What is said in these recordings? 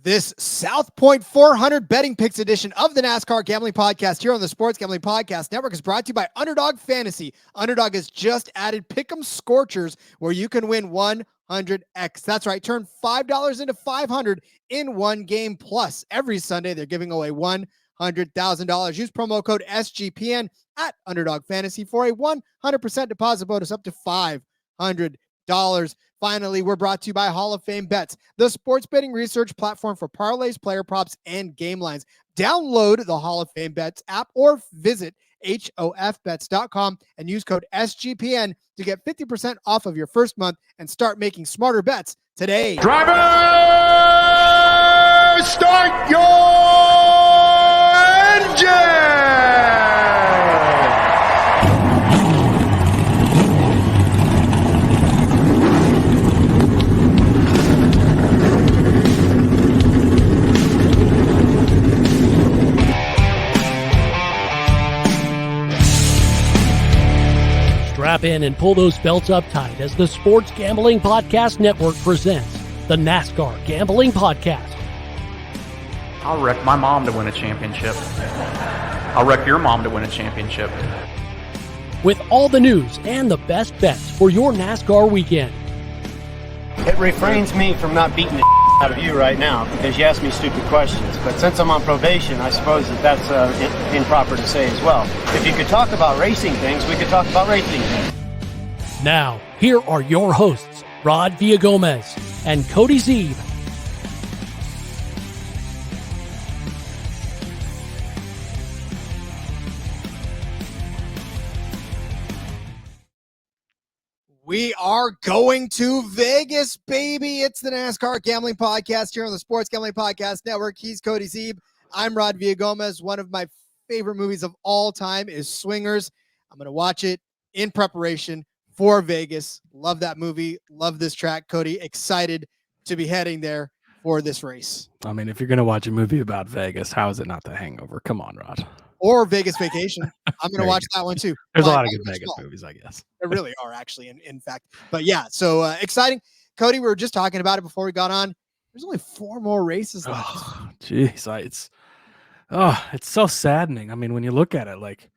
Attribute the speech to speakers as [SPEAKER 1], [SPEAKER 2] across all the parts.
[SPEAKER 1] This South Point 400 betting picks edition of the NASCAR Gambling Podcast here on the Sports Gambling Podcast Network is brought to you by Underdog Fantasy. Underdog has just added Pick'em Scorchers, where you can win 100x. That's right, turn $5 into $500 in one game. Plus, every Sunday they're giving away $100,000. Use promo code SGPN at Underdog Fantasy for a 100% deposit bonus up to $500. Finally, we're brought to you by Hall of Fame Bets, the sports betting research platform for parlays, player props, and game lines. Download the Hall of Fame Bets app or visit hofbets.com and use code SGPN to get 50% off of your first month and start making smarter bets today.
[SPEAKER 2] Drivers, start your engine!
[SPEAKER 3] Strap in and pull those belts up tight as the Sports Gambling Podcast Network presents the NASCAR Gambling Podcast.
[SPEAKER 4] I'll wreck my mom to win a championship. I'll wreck your mom to win a championship.
[SPEAKER 3] With all the news and the best bets for your NASCAR weekend.
[SPEAKER 5] It refrains me from not beating the out of you right now because you asked me stupid questions. But since I'm on probation, I suppose that's improper to say as well. If you could talk about racing things, we could talk about racing things.
[SPEAKER 3] Now, here are your hosts, Rod Villagomez and Cody Zeeb.
[SPEAKER 1] We are going to Vegas, baby. It's the NASCAR Gambling Podcast here on the Sports Gambling Podcast Network. He's Cody Zeeb. I'm Rod Villagomez. One of my favorite movies of all time is Swingers. I'm going to watch it in preparation for Vegas. Love that movie. Love this track. Cody, excited to be heading there for this race.
[SPEAKER 6] I mean, if you're going to watch a movie about Vegas, how is it not The Hangover? Come on, Rod.
[SPEAKER 1] Or Vegas Vacation. I'm going to watch that one too.
[SPEAKER 6] There's a lot of good Vegas movies, I guess.
[SPEAKER 1] There really are, actually, in fact. But yeah, so exciting. Cody, we were just talking about it before we got on. There's only 4 more races left.
[SPEAKER 6] Oh, jeez. It's so saddening. I mean, when you look at it, like,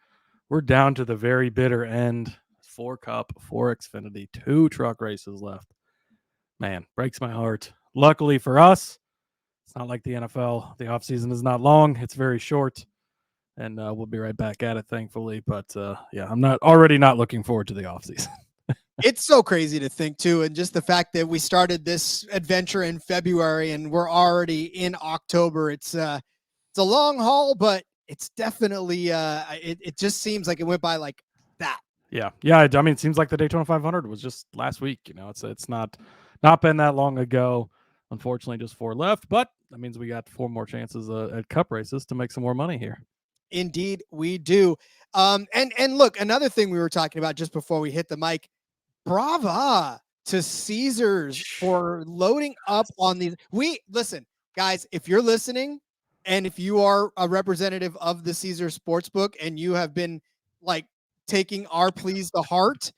[SPEAKER 6] we're down to the very bitter end. 4 Cup, 4 Xfinity, 2 truck races left. Man, breaks my heart. Luckily for us, it's not like the NFL. The offseason is not long. It's very short. And we'll be right back at it, thankfully. But, yeah, I'm not looking forward to the offseason.
[SPEAKER 1] It's so crazy to think, too. And just the fact that we started this adventure in February and we're already in October. It's a long haul, but it's definitely it just seems like it went by like that.
[SPEAKER 6] Yeah. I mean, it seems like the Daytona 500 was just last week. You know, it's not been that long ago. Unfortunately, just 4 left. But that means we got 4 more chances at Cup races to make some more money here.
[SPEAKER 1] Indeed, we do. And look, another thing we were talking about just before we hit the mic, brava to Caesars for loading up on these. Listen, guys, if you're listening and if you are a representative of the Caesars Sportsbook and you have been like taking our pleas to heart,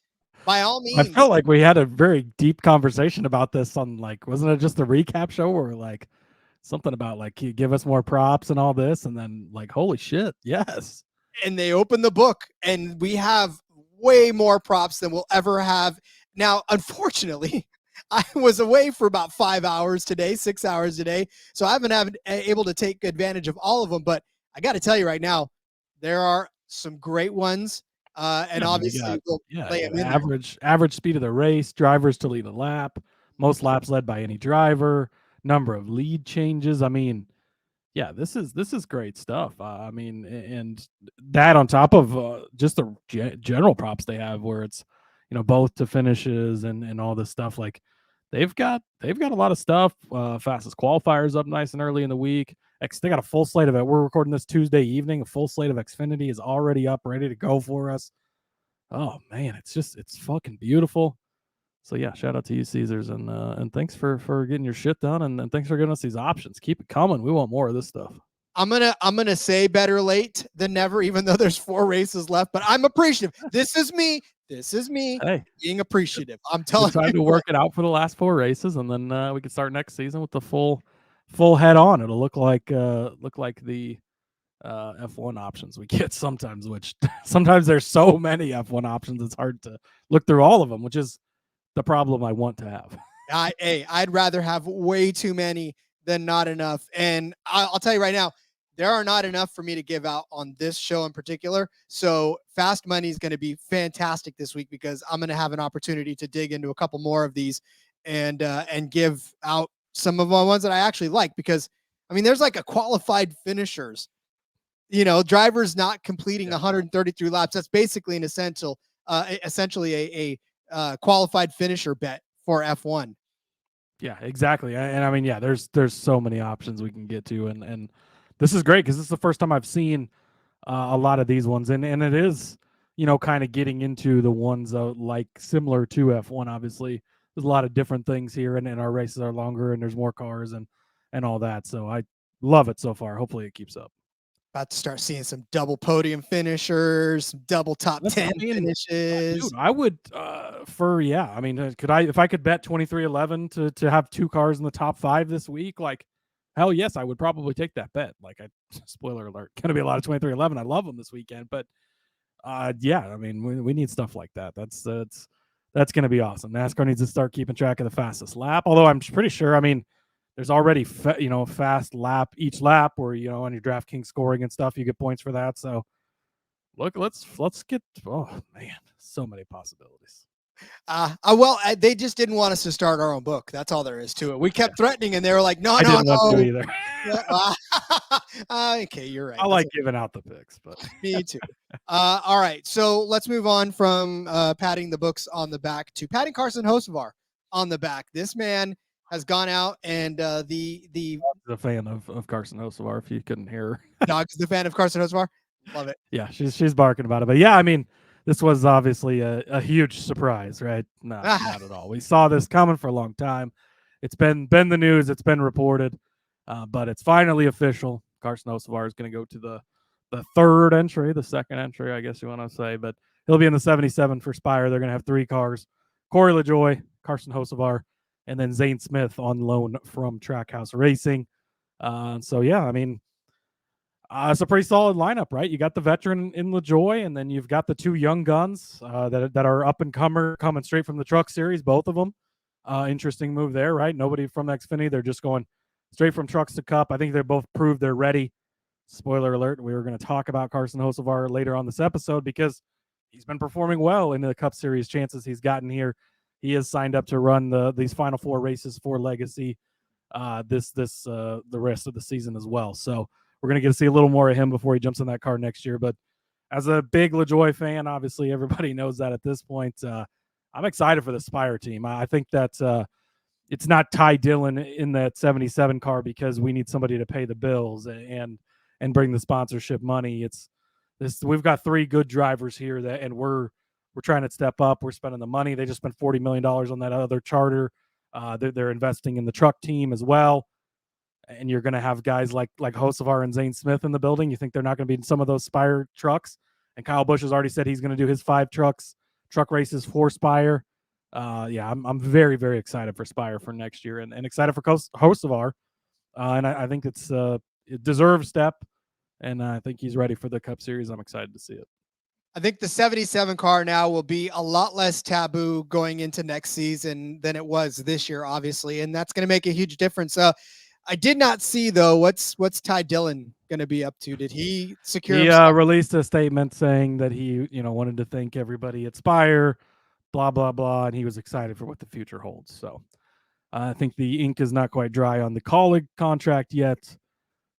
[SPEAKER 1] by all means.
[SPEAKER 6] I felt like we had a very deep conversation about this on, like, wasn't it just the recap show or like something about like you give us more props and all this, and then like, holy shit, yes.
[SPEAKER 1] And they open the book and we have way more props than we'll ever have. Now, unfortunately, I was away for about 5 hours today, 6 hours today, so I haven't been able to take advantage of all of them. But I got to tell you right now, there are some great ones, and obviously we'll play them in
[SPEAKER 6] average speed of the race, drivers to lead a lap, most laps led by any driver, number of lead changes. I mean, yeah, this is great stuff. I mean, and that on top of just the general props they have, where it's, you know, both to finishes and all this stuff. Like they've got a lot of stuff. Fastest qualifiers up nice and early in the week. They got a full slate of it. We're recording this Tuesday evening. A full slate of Xfinity is already up, ready to go for us. Oh man, it's fucking beautiful. So yeah, shout out to you, Caesars, and thanks for getting your shit done, and thanks for giving us these options. Keep it coming. We want more of this stuff.
[SPEAKER 1] I'm gonna say better late than never, even though there's 4 races left. But I'm appreciative. This is me being appreciative. I'm telling you,
[SPEAKER 6] trying to work it out for the last 4 races, and then we can start next season with the full full head on. It'll look like the F1 options we get sometimes, which sometimes there's so many F1 options it's hard to look through all of them, which is the problem I want to have.
[SPEAKER 1] I'd rather have way too many than not enough. And I'll tell you right now, there are not enough for me to give out on this show in particular. So Fast Money is going to be fantastic this week because I'm going to have an opportunity to dig into a couple more of these and give out some of the ones that I actually like, because I mean, there's like a qualified finishers, drivers not completing 133 laps. That's basically an essentially a qualified finisher bet for F1.
[SPEAKER 6] Yeah, exactly. And I mean, yeah, there's so many options we can get to, and this is great because this is the first time I've seen a lot of these ones, and it is, kind of getting into the ones like similar to F1. Obviously, there's a lot of different things here, and our races are longer, and there's more cars and all that. So I love it so far. Hopefully, it keeps up.
[SPEAKER 1] About to start seeing some double podium finishers, double top 10 finishes.
[SPEAKER 6] Dude, I would I mean, if I could bet 23-11 to have two cars in the top 5 this week, like hell yes, I would probably take that bet. Like, spoiler alert, gonna be a lot of 23-11. I love them this weekend, but yeah, I mean, we need stuff like that. That's gonna be awesome. NASCAR needs to start keeping track of the fastest lap, although I'm pretty sure, I mean, there's already fast lap each lap where on your DraftKings scoring and stuff you get points for that. So look, let's get, oh man, so many possibilities.
[SPEAKER 1] They just didn't want us to start our own book. That's all there is to it. We kept threatening, and they were like,
[SPEAKER 6] I didn't want to
[SPEAKER 1] either. Okay, you're right.
[SPEAKER 6] I like giving out the picks, but
[SPEAKER 1] me too. All right, so let's move on from patting the books on the back to patting Carson Hocevar on the back. This man has gone out and the
[SPEAKER 6] fan of Carson Hocevar, if you couldn't hear her.
[SPEAKER 1] Dog is the fan of Carson Hocevar. Love it.
[SPEAKER 6] Yeah, she's barking about it. But yeah, I mean, this was obviously a huge surprise, right? No, not at all. We saw this coming for a long time. It's been the news. It's been reported, but it's finally official. Carson Hocevar is going to go to the third entry, the second entry, I guess you want to say. But he'll be in the 77 for Spire. They're going to have 3 cars: Corey LaJoie, Carson Hocevar, and then Zane Smith on loan from Trackhouse Racing. So yeah, I mean, it's a pretty solid lineup, right? You got the veteran in LaJoie, and then you've got the 2 young guns that are up and coming straight from the Truck Series, both of them. Interesting move there, right? Nobody from Xfinity. They're just going straight from trucks to Cup. I think they both proved they're ready. Spoiler alert, we were going to talk about Carson Hocevar later on this episode because he's been performing well in the Cup Series chances he's gotten here. He is signed up to run these final 4 races for Legacy the rest of the season as well. So we're going to get to see a little more of him before he jumps in that car next year. But as a big LaJoie fan, obviously everybody knows that at this point. I'm excited for the Spire team. I think that it's not Ty Dillon in that 77 car because we need somebody to pay the bills and bring the sponsorship money. We've got 3 good drivers here and we're trying to step up. We're spending the money. They just spent $40 million on that other charter. They're investing in the truck team as well. And you're going to have guys like Hocevar and Zane Smith in the building. You think they're not going to be in some of those Spire trucks? And Kyle Busch has already said he's going to do his 5 truck races for Spire. Yeah, I'm very, very excited for Spire for next year and excited for Hocevar. And I think it's a deserved step. And I think he's ready for the Cup Series. I'm excited to see it.
[SPEAKER 1] I think the 77 car now will be a lot less taboo going into next season than it was this year, obviously. And that's going to make a huge difference. I did not see, though, what's Ty Dillon going to be up to? Did he secure?
[SPEAKER 6] He released a statement saying that he, wanted to thank everybody at Spire, blah, blah, blah. And he was excited for what the future holds. So I think the ink is not quite dry on the colleague contract yet.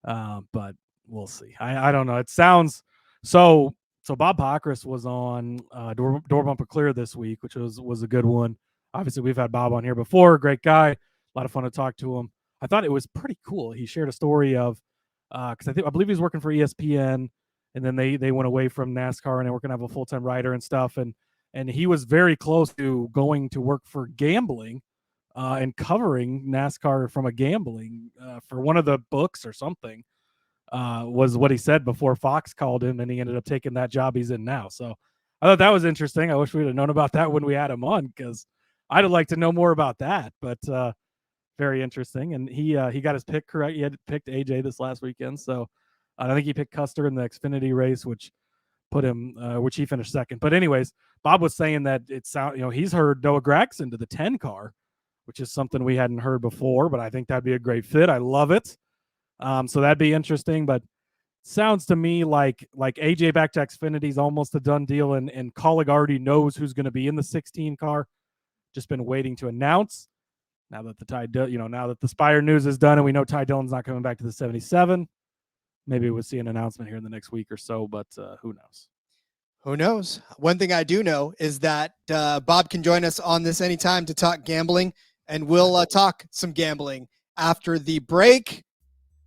[SPEAKER 6] But we'll see. I don't know. It sounds so Bob Pockris was on Door Bumper Clear this week, which was a good one. Obviously, we've had Bob on here before. Great guy. A lot of fun to talk to him. I thought it was pretty cool. He shared a story of because I believe he was working for ESPN, and then they went away from NASCAR and they were going to have a full-time writer and stuff. And he was very close to going to work for gambling and covering NASCAR from a gambling for one of the books or something. Was what he said before Fox called him, and he ended up taking that job he's in now. So I thought that was interesting. I wish we'd have known about that when we had him on because I'd have liked to know more about that. But very interesting. And he got his pick correct. He had picked AJ this last weekend, so I think he picked Custer in the Xfinity race, which put him, which he finished second. But anyways, Bob was saying that he's heard Noah Gragson to the 10 car, which is something we hadn't heard before, but I think that'd be a great fit. I love it. So that'd be interesting, but sounds to me like AJ back to Xfinity is almost a done deal, and Kaulig already knows who's going to be in the 16 car. Just been waiting to announce. Now that now that the Spire news is done and we know Ty Dillon's not coming back to the 77, maybe we'll see an announcement here in the next week or so, but who knows?
[SPEAKER 1] Who knows? One thing I do know is that Bob can join us on this anytime to talk gambling, and we'll talk some gambling after the break.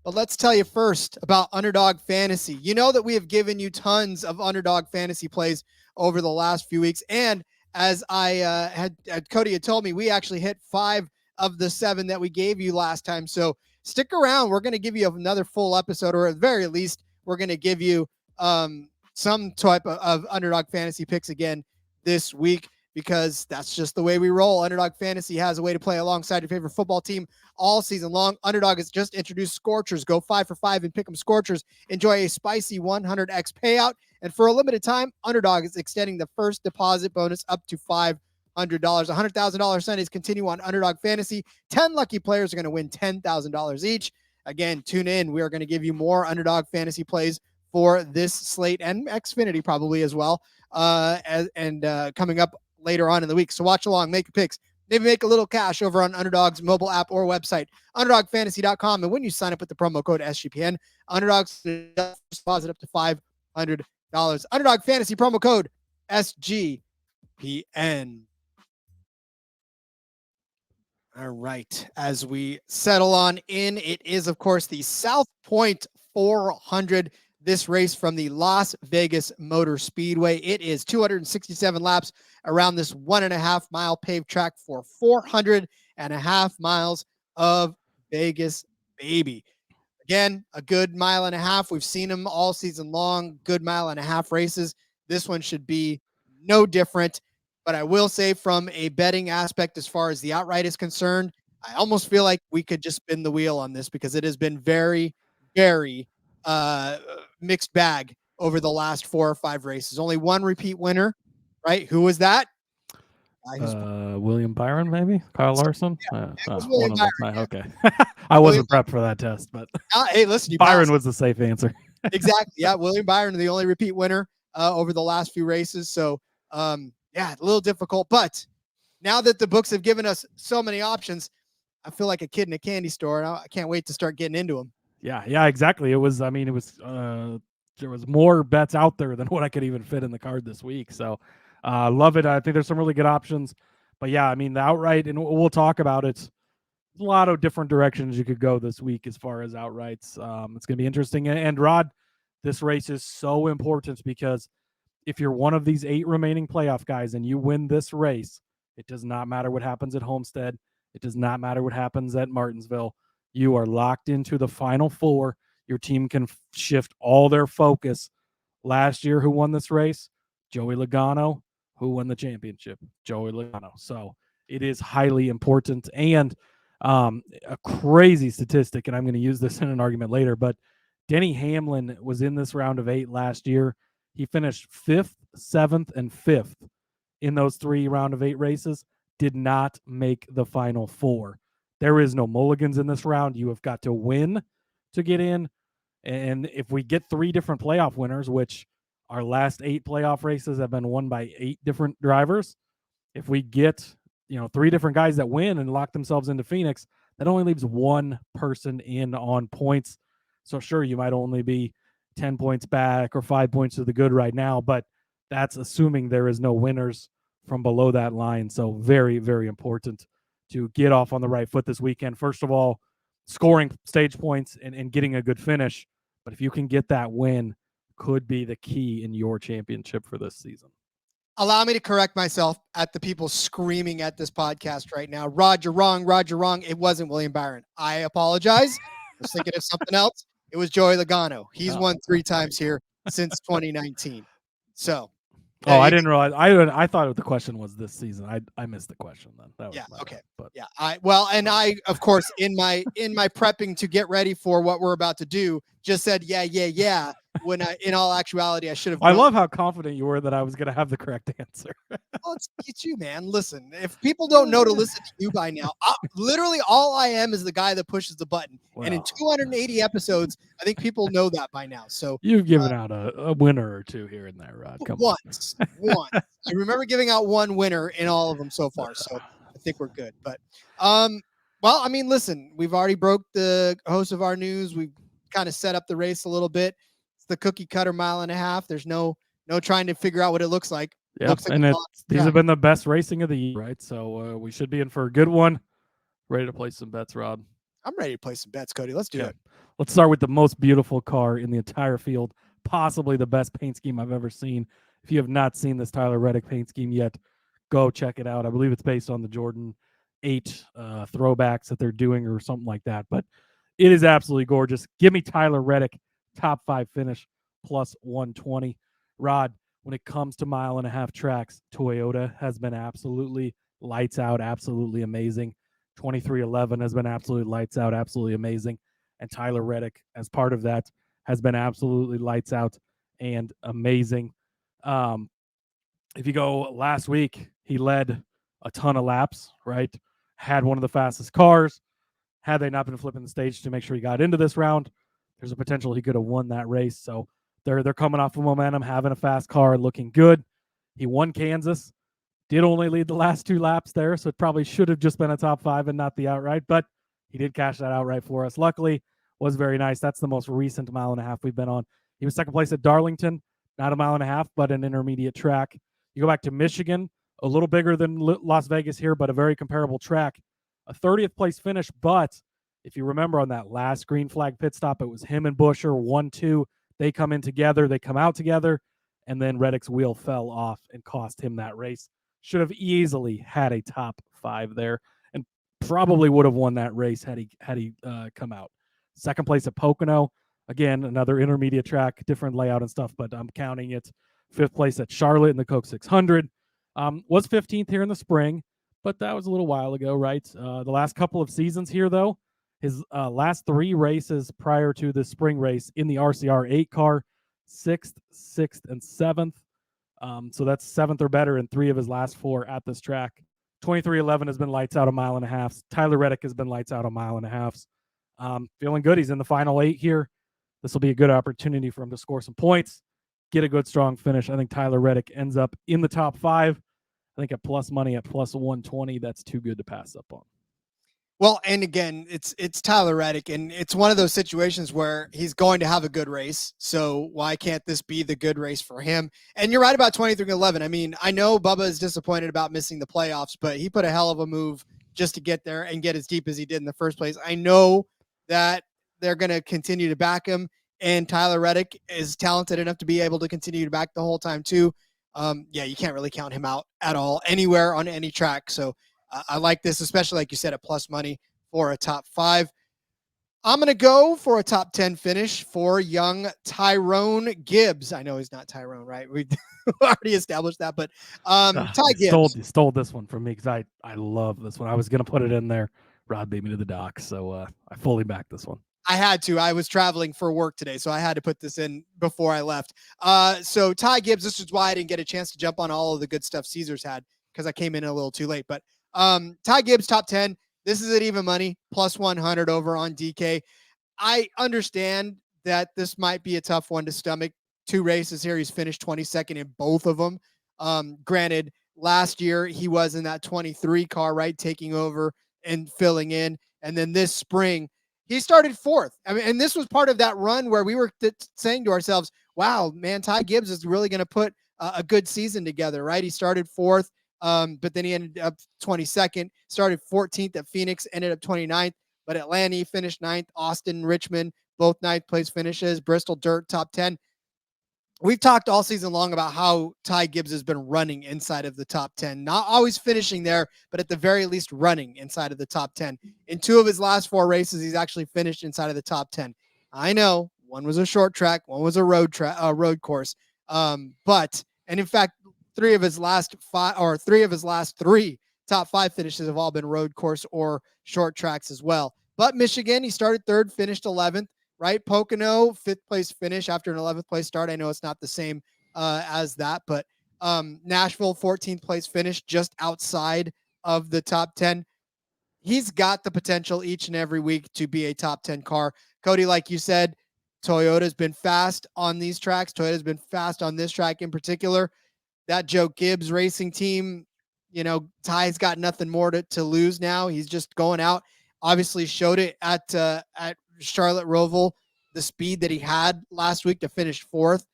[SPEAKER 1] But let's tell you first about Underdog Fantasy. You know that we have given you tons of Underdog Fantasy plays over the last few weeks. And as I Cody had told me, we actually hit 5 of the 7 that we gave you last time. So stick around. We're going to give you another full episode, or at the very least, we're going to give you some type of Underdog Fantasy picks again this week, because that's just the way we roll. Underdog Fantasy has a way to play alongside your favorite football team all season long. Underdog has just introduced Scorchers. Go 5 for 5 and pick them Scorchers. Enjoy a spicy 100x payout. And for a limited time, Underdog is extending the first deposit bonus up to $500. $100,000 Sundays continue on Underdog Fantasy. 10 lucky players are going to win $10,000 each. Again, tune in. We are going to give you more Underdog Fantasy plays for this slate, and Xfinity probably as well. Coming up later on in the week. So watch along, make your picks, maybe make a little cash over on Underdog's mobile app or website, underdogfantasy.com. And when you sign up with the promo code SGPN, Underdog's deposit up to $500. Underdog Fantasy promo code SGPN. All right. As we settle on in, it is, of course, the South Point 400. This race from the Las Vegas Motor Speedway. It is 267 laps around this 1.5 mile paved track for 400.5 miles of Vegas, baby. Again, a good 1.5 miles. We've seen them all season long, good 1.5 mile races. This one should be no different. But I will say, from a betting aspect, as far as the outright is concerned, I almost feel like we could just spin the wheel on this, because it has been very, very mixed bag over the last 4 or 5 races. Only one repeat winner, right? Who was that?
[SPEAKER 6] William Byron, maybe Kyle Larson.
[SPEAKER 1] William Byron,
[SPEAKER 6] okay. I wasn't prepped for that test, but
[SPEAKER 1] hey, listen,
[SPEAKER 6] Byron was the safe answer.
[SPEAKER 1] Exactly. Yeah, William Byron, the only repeat winner over the last few races. So, yeah, a little difficult. But now that the books have given us so many options, I feel like a kid in a candy store, and I can't wait to start getting into them.
[SPEAKER 6] Yeah, exactly. There was more bets out there than what I could even fit in the card this week. So love it. I think there's some really good options. But yeah, I mean, the outright, and we'll talk about it. There's a lot of different directions you could go this week as far as outrights. It's going to be interesting. And Rod, this race is so important, because if you're one of these 8 remaining playoff guys and you win this race, it does not matter what happens at Homestead. It does not matter what happens at Martinsville. You are locked into the Final 4. Your team can shift all their focus. Last year, who won this race? Joey Logano. Who won the championship? Joey Logano. So it is highly important. And a crazy statistic, and I'm going to use this in an argument later, but Denny Hamlin was in this round of 8 last year. He finished 5th, 7th, and 5th in those 3 round of 8 races. Did not make the Final 4. There is no mulligans in this round. You have got to win to get in. And if we get 3 different playoff winners, which our last 8 playoff races have been won by 8 different drivers, if we get 3 different guys that win and lock themselves into Phoenix, that only leaves 1 person in on points. So sure, you might only be 10 points back or 5 points to the good right now, but that's assuming there is no winners from below that line. So very, very important to get off on the right foot this weekend. First of all, scoring stage points and getting a good finish. But if you can get that win, could be the key in your championship for this season.
[SPEAKER 1] Allow me to correct myself at the people screaming at this podcast right now. Rod, you're wrong. Rod, you're wrong. It wasn't William Byron. I apologize. I was thinking of something else. It was Joey Logano. He's won 3 times here since 2019. So
[SPEAKER 6] Oh, I didn't realize. I thought the question was this season. I missed the question then. That was my
[SPEAKER 1] Okay.
[SPEAKER 6] bad, but
[SPEAKER 1] Yeah. I of course in my prepping to get ready for what we're about to do, just said yeah. When in all actuality I should have.
[SPEAKER 6] I love how confident you were that I was going to have the correct answer.
[SPEAKER 1] Well, it's you, man. Listen, if people don't know to listen to you by now, literally all I am is the guy that pushes the button.
[SPEAKER 6] Well,
[SPEAKER 1] and in 280 episodes, I think people know that by now. So
[SPEAKER 6] you've given out a winner or two here and there, Rod. Come on.
[SPEAKER 1] once. I remember giving out one winner in all of them so far. So I think we're good. But well, I mean, listen, we've already broke the host of our news. We've kind of set up the race a little bit. It's the cookie cutter mile and a half. There's no trying to figure out what it looks like.
[SPEAKER 6] Yep.
[SPEAKER 1] Looks like
[SPEAKER 6] And these have been the best racing of the year, right? So we should be in for a good one. Ready to play some bets, Rod?
[SPEAKER 1] I'm ready to play some bets, Cody. Let's do it.
[SPEAKER 6] Let's start with the most beautiful car in the entire field, possibly the best paint scheme I've ever seen. If you have not seen this Tyler Reddick paint scheme yet, go check it out. I believe it's based on the Jordan 8 throwbacks that they're doing or something like that, but it is absolutely gorgeous. Give me Tyler Reddick, top 5 finish, plus 120. Rod, when it comes to mile and a half tracks, Toyota has been absolutely lights out, absolutely amazing. 2311 has been absolutely lights out, absolutely amazing. And Tyler Reddick, as part of that, has been absolutely lights out and amazing. If you go last week, he led a ton of laps, right? Had one of the fastest cars. Had they not been flipping the stage to make sure he got into this round, there's a potential he could have won that race. So they're coming off of momentum, having a fast car, looking good. He won Kansas. Did only lead the last 2 laps there, so it probably should have just been a top 5 and not the outright, but he did cash that outright for us. Luckily, was very nice. That's the most recent mile and a half we've been on. He was second place at Darlington, not a mile and a half, but an intermediate track. You go back to Michigan, a little bigger than Las Vegas here, but a very comparable track. A 30th place finish, but if you remember on that last green flag pit stop, it was him and Buescher, 1-2. They come in together, they come out together, and then Reddick's wheel fell off and cost him that race. Should have easily had a top 5 there and probably would have won that race had he come out. Second place at Pocono. Again, another intermediate track, different layout and stuff, but I'm counting it. 5th place at Charlotte in the Coke 600. Was 15th here in the spring, but that was a little while ago, right? The last couple of seasons here, though, his last 3 races prior to the spring race in the RCR 8 car, 6th, and 7th. So that's 7th or better in 3 of his last 4 at this track. 2311 has been lights out a mile and a half. Tyler Reddick has been lights out a mile and a half. Feeling good. He's in the final 8 here. This will be a good opportunity for him to score some points, get a good, strong finish. I think Tyler Reddick ends up in the top 5. I think at plus money at plus 120, that's too good to pass up on.
[SPEAKER 1] Well, and again, it's Tyler Reddick, and it's one of those situations where he's going to have a good race. So why can't this be the good race for him? And you're right about 23-11. I mean, I know Bubba is disappointed about missing the playoffs, but he put a hell of a move just to get there and get as deep as he did in the first place. I know that they're going to continue to back him, and Tyler Reddick is talented enough to be able to continue to back the whole time too. You can't really count him out at all anywhere on any track. So I like this, especially like you said, at plus money for a top 5. I'm going to go for a top 10 finish for young Tyrone Gibbs. I know he's not Tyrone, right? We already established that, but Ty Gibbs.
[SPEAKER 6] You stole this one from me because I love this one. I was going to put it in there. Rod beat me to the dock, so I fully backed this one.
[SPEAKER 1] I had to. I was traveling for work today, so I had to put this in before I left. So Ty Gibbs, this is why I didn't get a chance to jump on all of the good stuff Caesars had because I came in a little too late. But Ty Gibbs, top 10. This is at even money, plus 100 over on DK. I understand that this might be a tough one to stomach. 2 races here. He's finished 22nd in both of them. Granted, last year he was in that 23 car, right? Taking over and filling in. And then this spring, he started 4th. I mean, and this was part of that run where we were saying to ourselves, wow, man, Ty Gibbs is really going to put a good season together, right? He started 4th. But then he ended up 22nd, started 14th at Phoenix, ended up 29th. But Atlanta he finished 9th, Austin, Richmond, both 9th place finishes, Bristol Dirt, top 10. We've talked all season long about how Ty Gibbs has been running inside of the top 10, not always finishing there, but at the very least running inside of the top 10. In 2 of his last 4 races, he's actually finished inside of the top 10. I know one was a short track, one was a road course. And in fact, three of his last three top 5 finishes have all been road course or short tracks as well. But Michigan, he started 3rd, finished 11th, right? Pocono, 5th place finish after an 11th place start. I know it's not the same as that, but Nashville, 14th place finish, just outside of the top 10. He's got the potential each and every week to be a top 10 car. Cody, like you said, Toyota's been fast on these tracks. Toyota's been fast on this track in particular. That Joe Gibbs racing team, Ty's got nothing more to lose now. He's just going out. Obviously showed it at Charlotte Roval, the speed that he had last week to finish 4th.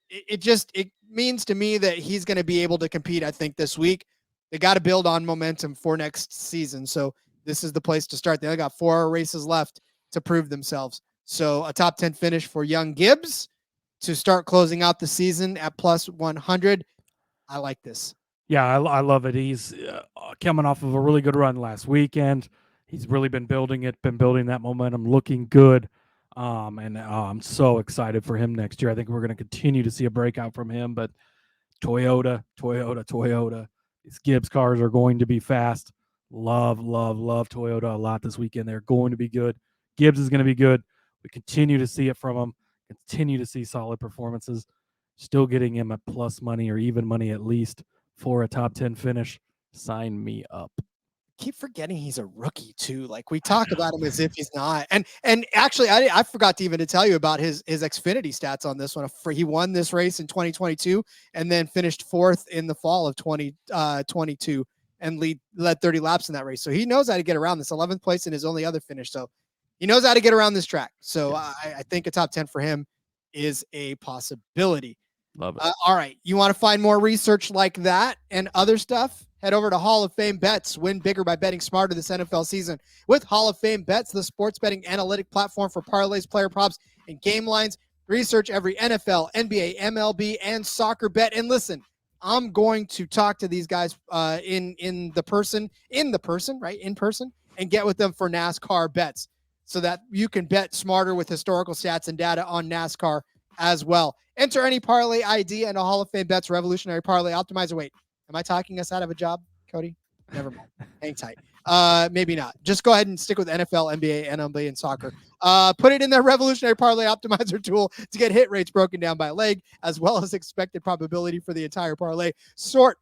[SPEAKER 1] It means to me that he's going to be able to compete, I think, this week. They got to build on momentum for next season. So this is the place to start. They only got 4 races left to prove themselves. So a top 10 finish for young Gibbs to start closing out the season at plus 100. I like this.
[SPEAKER 6] Yeah, I love it. He's coming off of a really good run last weekend. He's really been building that momentum, looking good. And I'm so excited for him next year. I think we're going to continue to see a breakout from him. But Toyota. These Gibbs cars are going to be fast. Love Toyota a lot this weekend. They're going to be good. Gibbs is going to be good. We continue to see it from him. Continue to see solid performances. Still getting him at plus money or even money at least for a top 10 finish. Sign me up.
[SPEAKER 1] Keep forgetting he's a rookie too. Like we talk about him as if he's not. And actually, I forgot to even to tell you about his Xfinity stats on this one. He won this race in 2022 and then finished 4th in the fall of 2022 and led 30 laps in that race. So he knows how to get around this. 11th place in his only other finish. So he knows how to get around this track. So I think a top 10 for him is a possibility.
[SPEAKER 6] Love it.
[SPEAKER 1] All right. You want to find more research like that and other stuff? Head over to Hall of Fame Bets. Win bigger by betting smarter this NFL season with Hall of Fame Bets, the sports betting analytic platform for parlays, player props, and game lines. Research every NFL, NBA, MLB, and soccer bet. And listen, I'm going to talk to these guys in person, and get with them for NASCAR bets so that you can bet smarter with historical stats and data on NASCAR as well. Enter any parlay ID and a Hall of Fame Bets revolutionary parlay optimizer. Wait, am I talking us out of a job, Cody? Never mind. Hang tight. Maybe not. Just go ahead and stick with NFL, NBA, MLB, and soccer. Put it in their revolutionary parlay optimizer tool to get hit rates broken down by leg, as well as expected probability for the entire parlay. Sort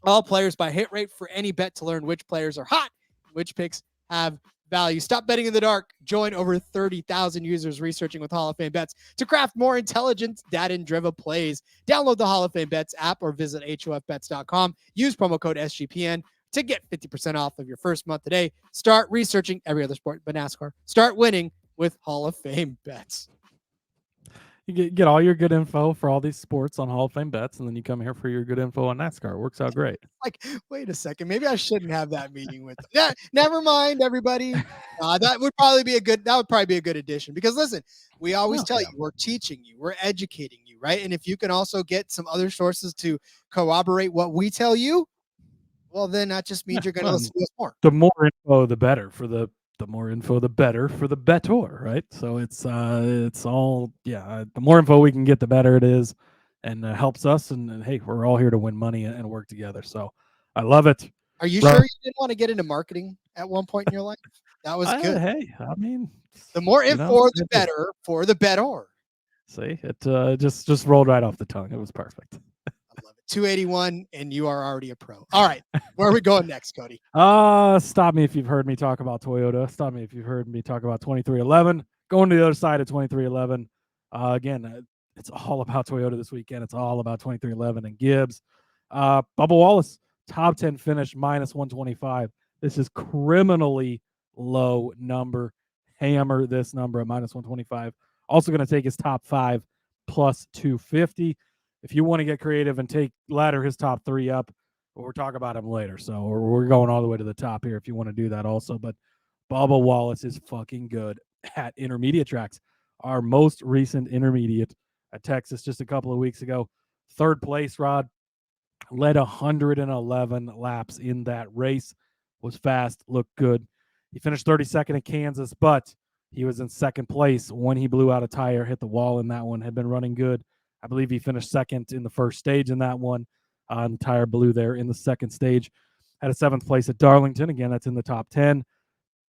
[SPEAKER 1] all players by hit rate for any bet to learn which players are hot, which picks have value. Stop betting in the dark. Join over 30,000 users researching with Hall of Fame Bets to craft more intelligent, data-driven plays. Download the Hall of Fame Bets app or visit HOFBets.com. Use promo code SGPN to get 50% off of your first month today. Start researching every other sport but NASCAR. Start winning with Hall of Fame Bets.
[SPEAKER 6] You get all your good info for all these sports on Hall of Fame Bets, and then you come here for your good info on NASCAR. It works out great.
[SPEAKER 1] Like, wait a second. Maybe I shouldn't have that meeting with them. Yeah, never mind, everybody. That would probably be a good addition because listen, we always tell you we're teaching you, we're educating you, right? And if you can also get some other sources to corroborate what we tell you, well, then that just means you're going to listen to us more.
[SPEAKER 6] The more info, the better for the more info, the better for the bettor, right? So it's all, the more info we can get, the better it is, and helps us. And hey, we're all here to win money and work together. So I love it.
[SPEAKER 1] Are you sure you didn't want to get into marketing at one point in your life? That was good.
[SPEAKER 6] Hey, I mean,
[SPEAKER 1] the more info, the better for the bettor.
[SPEAKER 6] See, it just rolled right off the tongue. It was perfect.
[SPEAKER 1] I love it. 281, and you are already a pro. All right, where are we going next, Cody?
[SPEAKER 6] Stop me if you've heard me talk about Toyota. Stop me if you've heard me talk about 2311. Going to the other side of 2311. Again, it's all about Toyota this weekend. It's all about 2311 and Gibbs. Bubba Wallace, top 10 finish, minus 125. This is criminally low number. Hammer this number at minus 125. Also going to take his top 5 plus 250. If you want to get creative and ladder his top 3 up, we'll talk about him later. So we're going all the way to the top here if you want to do that also. But Bubba Wallace is fucking good at intermediate tracks. Our most recent intermediate at Texas just a couple of weeks ago. 3rd place, Rod. Led 111 laps in that race. Was fast, looked good. He finished 32nd at Kansas, but he was in 2nd place when he blew out a tire, hit the wall in that one, had been running good. I believe he finished 2nd in the first stage in that one. on tire blue there in the second stage. Had a 7th place at Darlington. Again, that's in the top 10.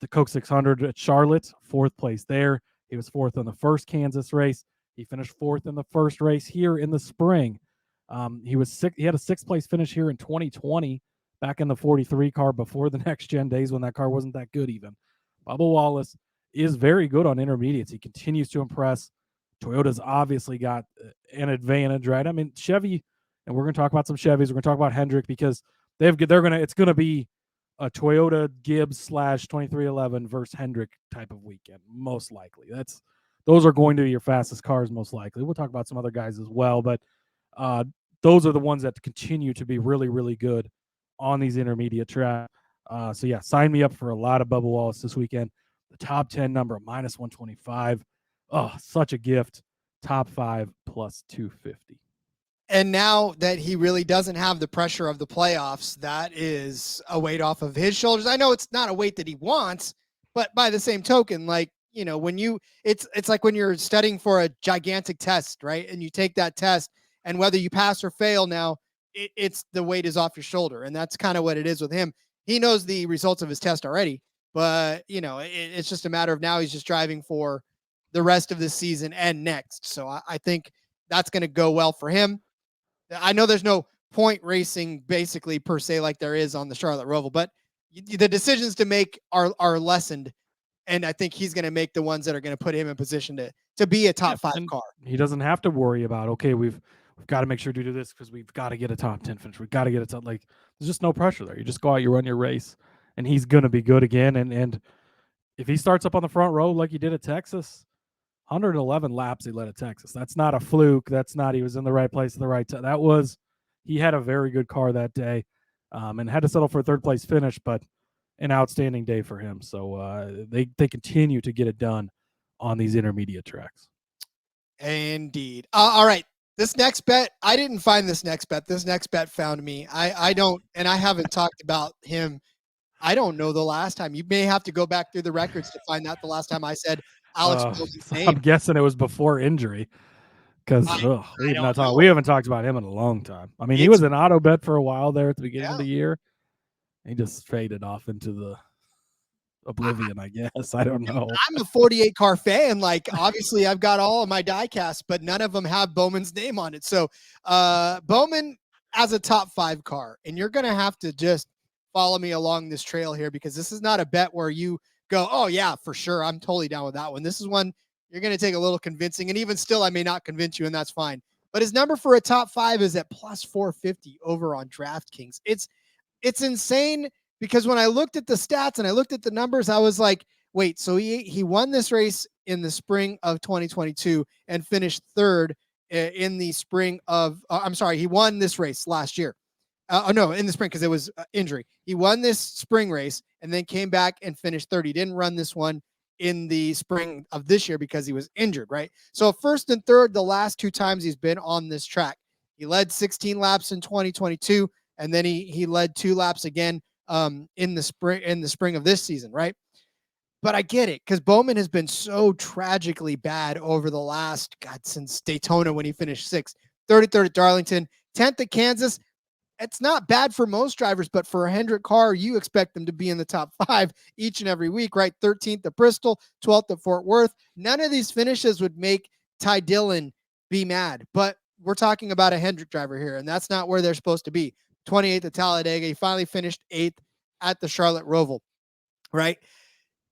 [SPEAKER 6] The Coke 600 at Charlotte, 4th place there. He was 4th in the first Kansas race. He finished 4th in the first race here in the spring. He had a 6th place finish here in 2020, back in the 43 car before the next gen days when that car wasn't that good even. Bubba Wallace is very good on intermediates. He continues to impress. Toyota's obviously got an advantage, right? I mean, Chevy, and we're going to talk about some Chevys. We're going to talk about Hendrick because it's going to be a Toyota Gibbs / 2311 versus Hendrick type of weekend, most likely. Those are going to be your fastest cars, most likely. We'll talk about some other guys as well, but those are the ones that continue to be really, really good on these intermediate tracks. So yeah, sign me up for a lot of Bubba Wallace this weekend. The top 10 number, -125. Oh, such a gift. Top 5 +250.
[SPEAKER 1] And now that he really doesn't have the pressure of the playoffs, that is a weight off of his shoulders. I know it's not a weight that he wants, but by the same token, like, you know, when it's like when you're studying for a gigantic test, right? And you take that test, and whether you pass or fail now, it's the weight is off your shoulder. And that's kind of what it is with him. He knows the results of his test already, but, you know, it's just a matter of now he's just driving for the rest of this season and next. So I think that's going to go well for him. I know there's no point racing basically per se like there is on the Charlotte Roval, but the decisions to make are lessened. And I think he's going to make the ones that are going to put him in position to be a top 5 car.
[SPEAKER 6] He doesn't have to worry about, okay, we've got to make sure to do this because we've got to get a top 10 finish. We've got to get a top, like, there's just no pressure there. You just go out, you run your race, and he's going to be good again. And if he starts up on the front row like he did at Texas, 111 laps he led at Texas. That's not a fluke. That's not he was in the right place at the right time. He had a very good car that day, and had to settle for a 3rd place finish, but an outstanding day for him. So they continue to get it done on these intermediate tracks.
[SPEAKER 1] Indeed. All right. This next bet, I didn't find this next bet. This next bet found me. I don't, and I haven't talked about him. I don't know the last time. You may have to go back through the records to find out the last time I said Alex Bowman's name.
[SPEAKER 6] I'm guessing it was before injury because we haven't talked about him in a long time. I mean, he was an auto bet for a while there at the beginning of the year. He just faded off into the oblivion, I guess. I don't know.
[SPEAKER 1] I'm a 48 car fan. Like, obviously, I've got all of my die casts, but none of them have Bowman's name on it. So, Bowman as a top 5 car, and you're going to have to just follow me along this trail here because this is not a bet where you go, oh, yeah, for sure. I'm totally down with that one. This is one you're going to take a little convincing, and even still, I may not convince you, and that's fine. But his number for a top 5 is at +450 over on DraftKings. It's insane because when I looked at the stats and I looked at the numbers, I was like, wait, so he won this race in the spring of 2022 and finished 3rd in the spring of, he won this race last year. In the spring because it was injury. He won this spring race and then came back and finished 3rd. He didn't run this one in the spring of this year because he was injured, right? So 1st and 3rd, the last 2 times he's been on this track. He led 16 laps in 2022, and then he led 2 laps again in the spring of this season, right? But I get it because Bowman has been so tragically bad over the last, since Daytona when he finished 6th, 33rd at Darlington, 10th at Kansas. It's not bad for most drivers, but for a Hendrick car, you expect them to be in the top 5 each and every week, right? 13th at Bristol, 12th at Fort Worth. None of these finishes would make Ty Dillon be mad, but we're talking about a Hendrick driver here, and that's not where they're supposed to be. 28th at Talladega. He finally finished 8th at the Charlotte Roval, right?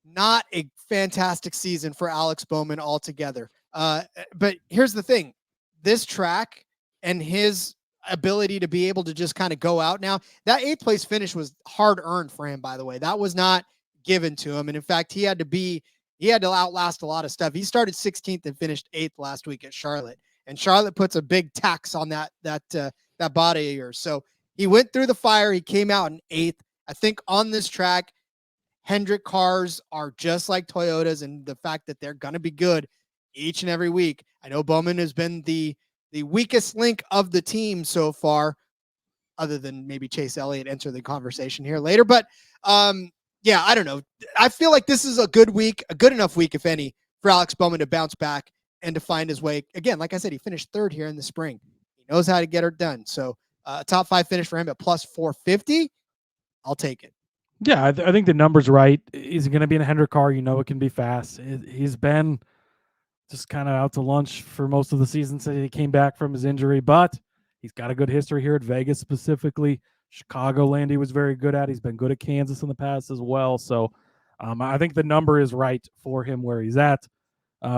[SPEAKER 1] Not a fantastic season for Alex Bowman altogether. But here's the thing. This track and his ability to be able to just kind of go out now, that 8th place finish was hard earned for him, by the way. That was not given to him. And in fact, he had to outlast a lot of stuff. He started 16th and finished 8th last week at Charlotte. And Charlotte puts a big tax on that body of yours. So he went through the fire. He came out in 8th. I think on this track, Hendrick cars are just like Toyotas, and the fact that they're going to be good each and every week. I know Bowman has been the weakest link of the team so far, other than maybe Chase Elliott enter the conversation here later. But yeah, I don't know. I feel like this is a good week, a good enough week, if any, for Alex Bowman to bounce back and to find his way. Again, like I said, he finished 3rd here in the spring. He knows how to get it done. So a top 5 finish for him at plus 450. I'll take it.
[SPEAKER 6] Yeah, I think the number's right. He's going to be in a Hendrick car. You know it can be fast. He's been just kind of out to lunch for most of the season since he came back from his injury, but he's got a good history here at Vegas specifically. Chicagoland he was very good at. He's been good at Kansas in the past as well. So I think the number is right for him where he's at.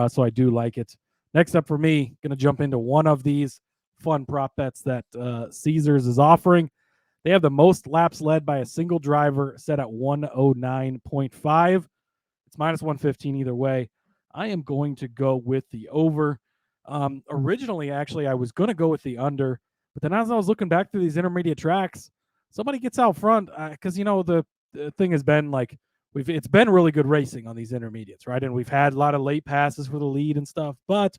[SPEAKER 6] So I do like it. Next up for me, going to jump into one of these fun prop bets that Caesars is offering. They have the most laps led by a single driver set at 109.5. It's minus 115 either way. I am going to go with the over. Originally, actually, I was going to go with the under, but then as I was looking back through these intermediate tracks, somebody gets out front because, the thing has been like, it's been really good racing on these intermediates, right? And we've had a lot of late passes for the lead and stuff, but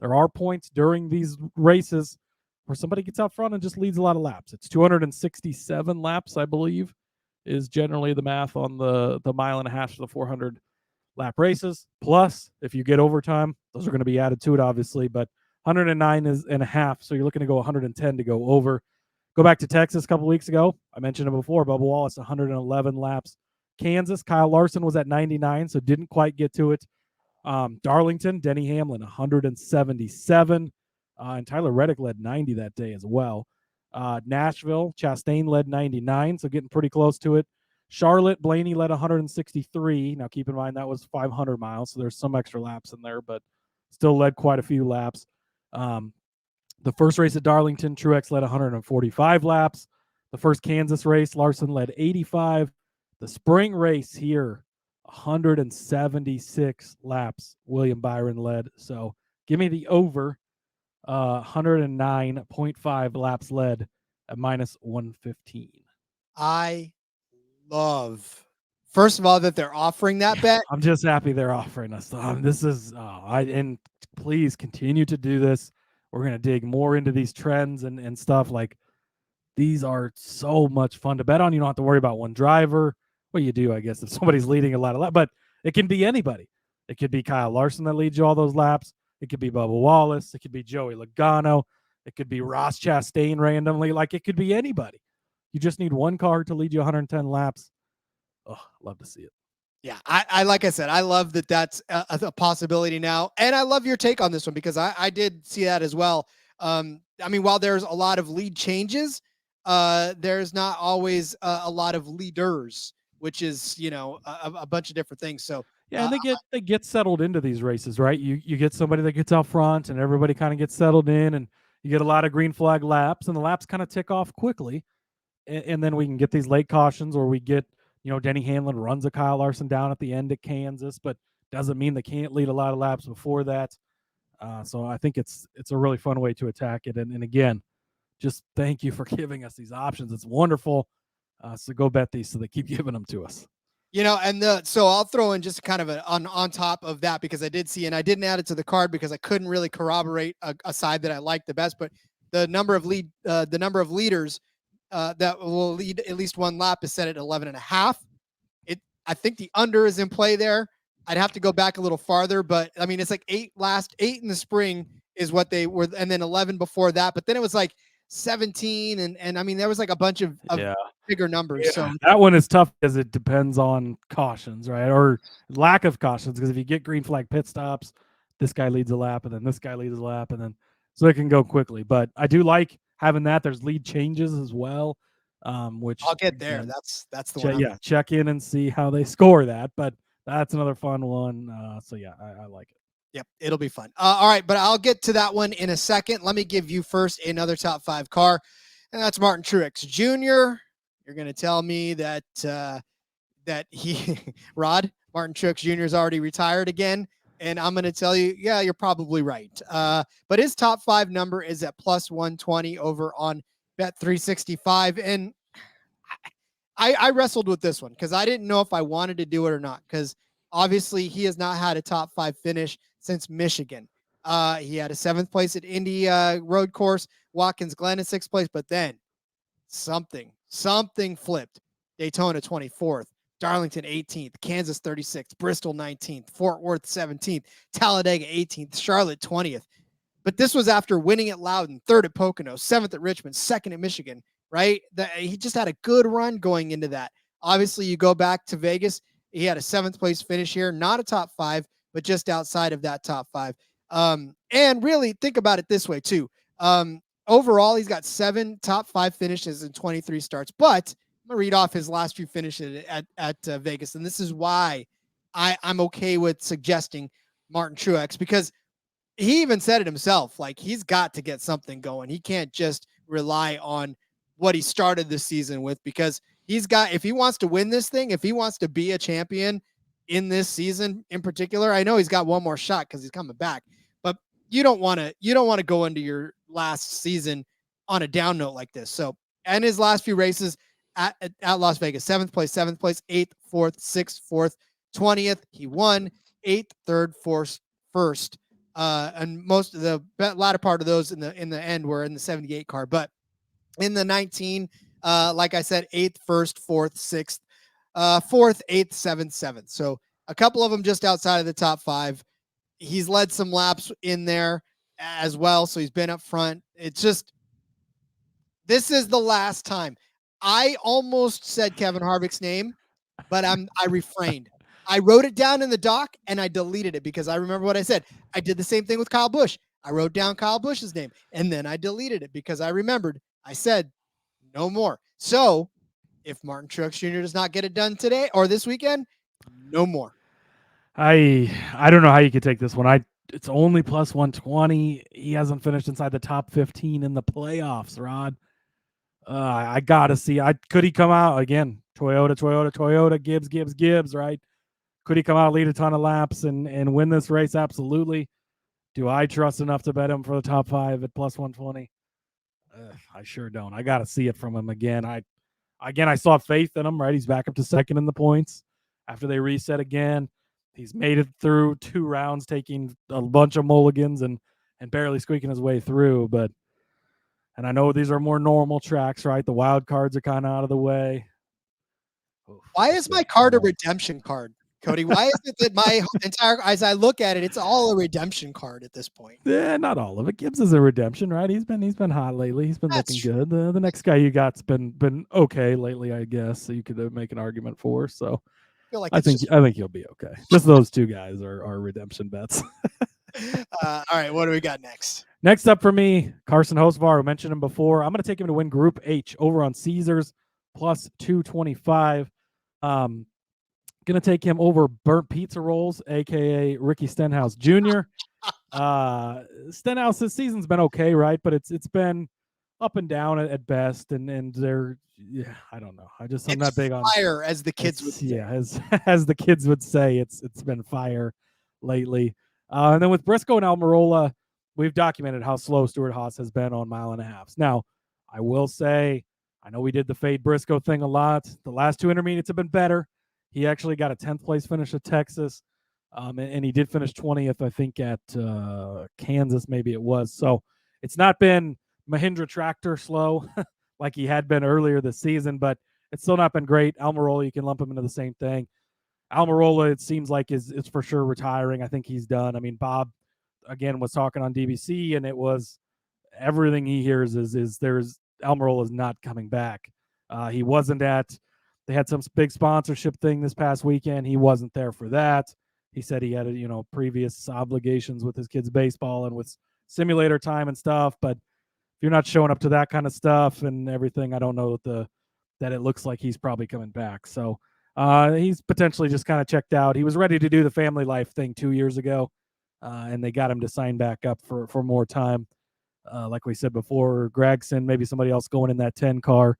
[SPEAKER 6] there are points during these races where somebody gets out front and just leads a lot of laps. It's 267 laps, I believe, is generally the math on the mile and a half to the 400 lap races. Plus, if you get overtime, those are going to be added to it, obviously, but 109 is and a half. So you're looking to go 110 to go over. Go back to Texas a couple weeks ago. I mentioned it before. Bubba Wallace, 111 laps. Kansas, Kyle Larson was at 99, so didn't quite get to it. Darlington, Denny Hamlin, 177. And Tyler Reddick led 90 that day as well. Nashville, Chastain led 99, so getting pretty close to it. Charlotte, Blaney led 163. Now, keep in mind that was 500 miles, so there's some extra laps in there, but still led quite a few laps. The first race at Darlington, Truex led 145 laps. The first Kansas race, Larson led 85. The spring race here, 176 laps, William Byron led. So give me the over, 109.5 laps led at minus 115.
[SPEAKER 1] I love, first of all, that they're offering that bet.
[SPEAKER 6] I'm just happy they're offering us. This is, and please continue to do this. We're going to dig more into these trends and stuff. Like, these are so much fun to bet on. You don't have to worry about one driver. Well, you do, I guess, if somebody's leading a lot of laps, but it can be anybody. It could be Kyle Larson that leads you all those laps. It could be Bubba Wallace. It could be Joey Logano. It could be Ross Chastain randomly. Like, it could be anybody. You just need one car to lead you 110 laps. Oh, love to see it.
[SPEAKER 1] Yeah, I like I said, I love that that's a possibility now. And I love your take on this one because I did see that as well. I mean, while there's a lot of lead changes, there's not always a lot of leaders, which is, a bunch of different things. So
[SPEAKER 6] yeah, and they get settled into these races, right? You get somebody that gets out front and everybody kind of gets settled in, and you get a lot of green flag laps, and the laps kind of tick off quickly. And then we can get these late cautions, or we get, Denny Hamlin runs a Kyle Larson down at the end at Kansas, but doesn't mean they can't lead a lot of laps before that. So I think it's a really fun way to attack it. And again, just thank you for giving us these options. It's wonderful. So go bet these so they keep giving them to us.
[SPEAKER 1] So I'll throw in just kind of on top of that, because I did see, and I didn't add it to the card because I couldn't really corroborate a side that I liked the best, but the number of leaders that will lead at least one lap is set at 11.5. I think the under is in play there. I'd have to go back a little farther, but I mean, it's like 8 in the spring is what they were, and then 11 before that, but then it was like 17, and I mean, there was like a bunch of bigger numbers. Yeah. So
[SPEAKER 6] that one is tough because it depends on cautions, right? Or lack of cautions, because if you get green flag pit stops, this guy leads a lap, and then this guy leads a lap, and then so it can go quickly. But I do like having that. There's lead changes as well, which
[SPEAKER 1] I'll get there. That's the one.
[SPEAKER 6] Check in and see how they score that. But that's another fun one. So yeah, I like it.
[SPEAKER 1] Yep, it'll be fun. All right, but I'll get to that one in a second. Let me give you first another top 5 car, and that's Martin Truex Jr. You're going to tell me that Martin Truex Jr. is already retired again, and I'm going to tell you, yeah, you're probably right. But his top 5 number is at plus 120 over on Bet365, and I wrestled with this one because I didn't know if I wanted to do it or not, because obviously he has not had a top 5 finish since Michigan. He had a 7th place at Indy road course, Watkins Glen in 6th place, but then something flipped. Daytona 24th, Darlington 18th, Kansas 36th, Bristol 19th, Fort Worth 17th, Talladega 18th, Charlotte 20th. But this was after winning at Loudon, 3rd at Pocono, 7th at Richmond, 2nd at Michigan, right? He just had a good run going into that. Obviously, you go back to Vegas, he had a 7th place finish here, not a top 5, but just outside of that top 5. And really think about it this way too. Overall, he's got 7 top 5 finishes in 23 starts, but I'm going to read off his last few finishes at Vegas. And this is why I'm okay with suggesting Martin Truex, because he even said it himself, like he's got to get something going. He can't just rely on what he started the season with, because if he wants to win this thing, if he wants to be a champion in this season in particular, I know he's got one more shot because he's coming back, but you don't want to go into your last season on a down note like this. So, and his last few races at Las Vegas, 7th place, 8th, 4th, 6th, 4th, 20th, he won, 8th, 3rd, 4th, 1st. And most of the latter part of those in the end were in the 78 car, but in the 19, like I said, 8th, 1st, 4th, 6th, 4th, 8th, 7th, 7th. So a couple of them just outside of the top 5. He's led some laps in there as well, so he's been up front. It's just, this is the last time. I almost said Kevin Harvick's name, but I refrained. I wrote it down in the doc and I deleted it because I remember what I said. I did the same thing with Kyle Busch. I wrote down Kyle Busch's name and then I deleted it because I remembered I said no more. So if Martin Truex Jr. does not get it done today or this weekend, no more.
[SPEAKER 6] I don't know how you could take this one. It's only plus 120. He hasn't finished inside the top 15 in the playoffs, Rod. I gotta see. Could he come out again? Toyota, Gibbs, right? Could he come out, lead a ton of laps, and win this race? Absolutely. Do I trust enough to bet him for the top 5 at plus 120? I sure don't. I gotta see it from him again. I saw faith in him, right? He's back up to 2nd in the points after they reset again. He's made it through 2 rounds, taking a bunch of mulligans and barely squeaking his way through. And I know these are more normal tracks, right? The wild cards are kind of out of the way.
[SPEAKER 1] Why is my card a redemption card, Cody? Why is it that my entire, as I look at it, it's all a redemption card at this point?
[SPEAKER 6] Yeah, not all of it. Gibbs is a redemption, right? He's been hot lately. He's been looking good. The next guy you got's been okay lately, I guess. So you could make an argument for. So I think he'll be okay. Just those 2 guys are redemption bets.
[SPEAKER 1] All right, what do we got next?
[SPEAKER 6] Next up for me, Carson Hocevar. I mentioned him before. I'm going to take him to win Group H over on Caesars plus 225. Going to take him over Burnt Pizza Rolls, aka Ricky Stenhouse Jr. Stenhouse, this season's been okay, right? But it's been up and down at best, and they're, yeah, I don't know. I'm not big on
[SPEAKER 1] fire, as the kids would say.
[SPEAKER 6] Yeah, as the kids would say, it's been fire lately. And then with Briscoe and Almirola, we've documented how slow Stuart Haas has been on 1.5 miles. Now, I will say, I know we did the fade Briscoe thing a lot. The last 2 intermediates have been better. He actually got a 10th place finish at Texas, and he did finish 20th, I think, at Kansas, maybe it was. So it's not been Mahindra tractor slow like he had been earlier this season, but it's still not been great. Almirola, you can lump him into the same thing. Almirola, it seems like is for sure retiring. I think he's done. I mean, Bob, again, was talking on DBC, and it was everything he hears is Almirola is not coming back. He wasn't at. They had some big sponsorship thing this past weekend. He wasn't there for that. He said he had previous obligations with his kids' baseball and with simulator time and stuff. But if you're not showing up to that kind of stuff and everything, I don't know that it looks like he's probably coming back. So he's potentially just kind of checked out. He was ready to do the family life thing 2 years ago, and they got him to sign back up for more time. Like we said before, Gregson, maybe somebody else going in that 10 car.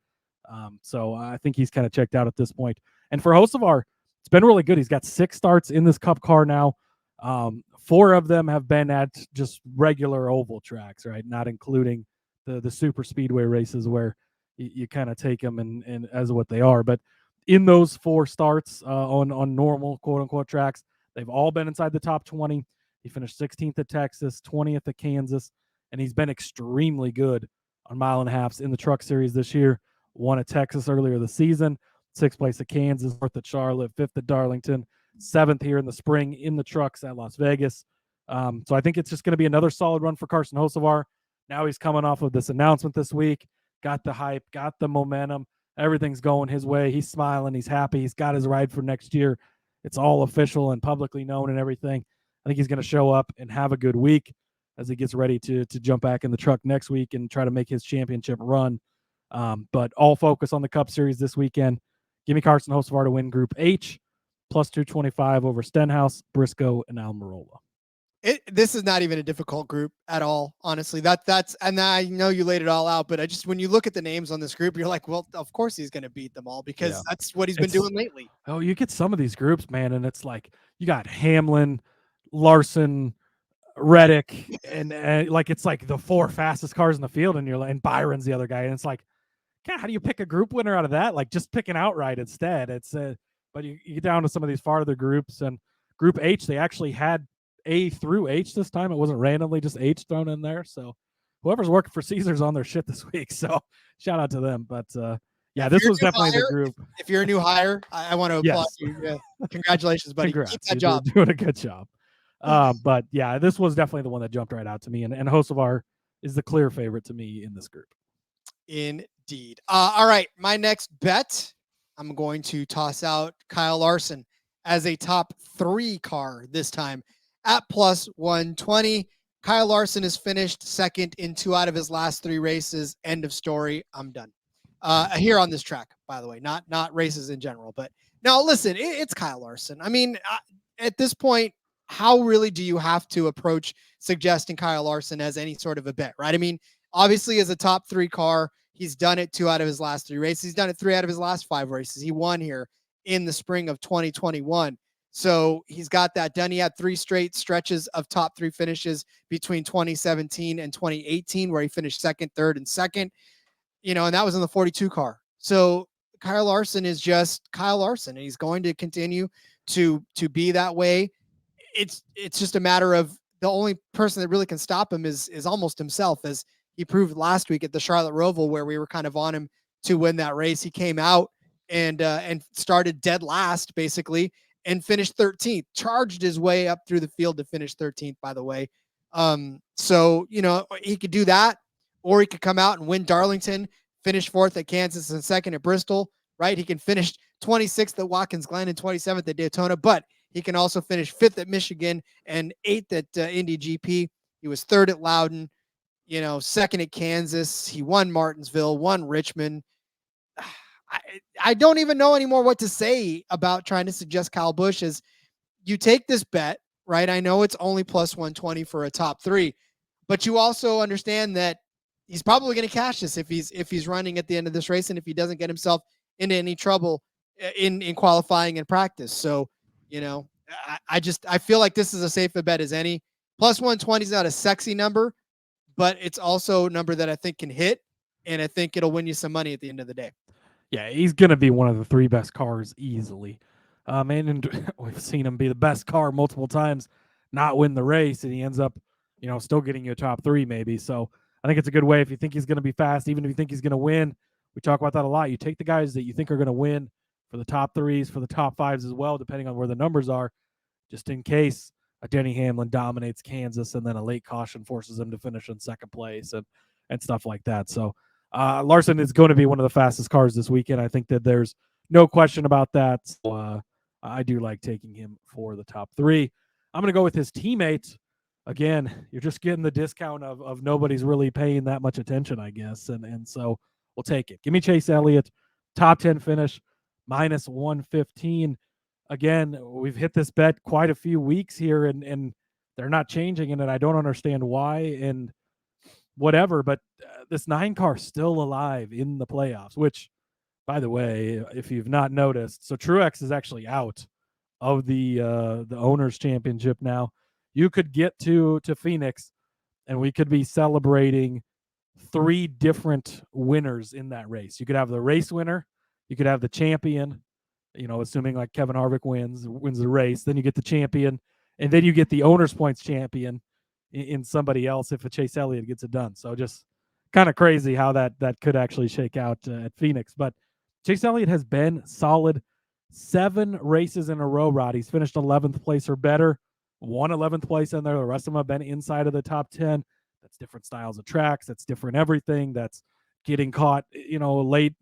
[SPEAKER 6] So I think he's kind of checked out at this point. And for Hocevar, it's been really good. He's got 6 starts in this Cup car now. 4 of them have been at just regular oval tracks, right? Not including the super speedway races where you kind of take them and as what they are. But in those 4 starts on normal quote unquote tracks, they've all been inside the top 20. He finished 16th at Texas, 20th at Kansas, and he's been extremely good on 1.5 miles in the Truck Series this year. Won at Texas earlier this season, 6th place at Kansas, 4th at Charlotte, 5th at Darlington, 7th here in the spring in the trucks at Las Vegas. So I think it's just going to be another solid run for Carson Hocevar. Now he's coming off of this announcement this week, got the hype, got the momentum. Everything's going his way. He's smiling. He's happy. He's got his ride for next year. It's all official and publicly known and everything. I think he's going to show up and have a good week as he gets ready to jump back in the truck next week and try to make his championship run. But all focus on the Cup Series this weekend. Give me Carson Hocevar to win Group H, plus 225 over Stenhouse, Briscoe, and Almirola.
[SPEAKER 1] This is not even a difficult group at all, honestly. That's and I know you laid it all out, but when you look at the names on this group, you're like, well, of course he's going to beat them all because that's what he's been doing lately.
[SPEAKER 6] Oh, you get some of these groups, man, and it's like you got Hamlin, Larson, Reddick, and like it's like the 4 fastest cars in the field, and you're like, and Byron's the other guy, and it's like, God, how do you pick a group winner out of that? Like just pick an outright instead. It's but you get down to some of these farther groups, and Group H, they actually had A through H this time. It wasn't randomly just H thrown in there. So whoever's working for Caesars on their shit this week. So shout out to them. But yeah, this was definitely the group.
[SPEAKER 1] If you're a new hire, I want to applaud you. Yeah. Congratulations, buddy.
[SPEAKER 6] Congrats.
[SPEAKER 1] Keep that job.
[SPEAKER 6] You're doing a good job. But yeah, this was definitely the one that jumped right out to me. And Hocevar is the clear favorite to me in this group.
[SPEAKER 1] Indeed. All right. My next bet, I'm going to toss out Kyle Larson as a top 3 car this time at plus 120. Kyle Larson has finished second in 2 out of his last 3 races. End of story. I'm done. Here on this track, by the way, not races in general, but now listen, it's Kyle Larson. I mean, at this point, how really do you have to approach suggesting Kyle Larson as any sort of a bet, right? I mean, obviously as a top 3 car, he's done it 2 out of his last 3 races. He's done it 3 out of his last 5 races. He won here in the spring of 2021. So he's got that done. He had 3 straight stretches of top 3 finishes between 2017 and 2018, where he finished second, third, and second, and that was in the 42 car. So Kyle Larson is just Kyle Larson, and he's going to continue to be that way. It's just a matter of the only person that really can stop him is almost himself, as he proved last week at the Charlotte Roval, where we were kind of on him to win that race. He came out and started dead last, basically, and finished 13th, charged his way up through the field to finish 13th, by the way. So, he could do that, or he could come out and win Darlington, finish 4th at Kansas and 2nd at Bristol, right? He can finish 26th at Watkins Glen and 27th at Daytona, but he can also finish 5th at Michigan and 8th at Indy GP. He was 3rd at Loudon, 2nd at Kansas. He won Martinsville, won Richmond. I don't even know anymore what to say about trying to suggest Kyle Busch as you take this bet, right? I know it's only plus 120 for a top 3, but you also understand that he's probably going to cash this if he's running at the end of this race, and if he doesn't get himself into any trouble in qualifying and practice. So, I feel like this is a safer bet as any. Plus 120 is not a sexy number, but it's also a number that I think can hit, and I think it'll win you some money at the end of the day.
[SPEAKER 6] Yeah, he's going to be one of the 3 best cars easily. And we've seen him be the best car multiple times, not win the race, and he ends up, still getting you a top 3 maybe. So I think it's a good way if you think he's going to be fast, even if you think he's going to win. We talk about that a lot. You take the guys that you think are going to win for the top 3s, for the top 5s as well, depending on where the numbers are, just in case a Denny Hamlin dominates Kansas and then a late caution forces him to finish in 2nd place and stuff like that. So Larson is going to be one of the fastest cars this weekend. I think that there's no question about that. So, I do like taking him for the top 3. I'm going to go with his teammate. Again, you're just getting the discount of nobody's really paying that much attention, I guess. And so we'll take it. Give me Chase Elliott, top 10 finish, minus 115. Again, we've hit this bet quite a few weeks here, and they're not changing it, and I don't understand why and whatever, but this 9 car still alive in the playoffs, which, by the way, if you've not noticed, so Truex is actually out of the Owners Championship now. You could get to Phoenix, and we could be celebrating 3 different winners in that race. You could have the race winner, you could have the champion, assuming like Kevin Harvick wins the race, then you get the champion, and then you get the owner's points champion in somebody else if a Chase Elliott gets it done. So just kind of crazy how that could actually shake out at Phoenix. But Chase Elliott has been solid 7 races in a row, Rod. He's finished 11th place or better. one 11th place in there. The rest of them have been inside of the top 10. That's different styles of tracks. That's different everything. That's getting caught, late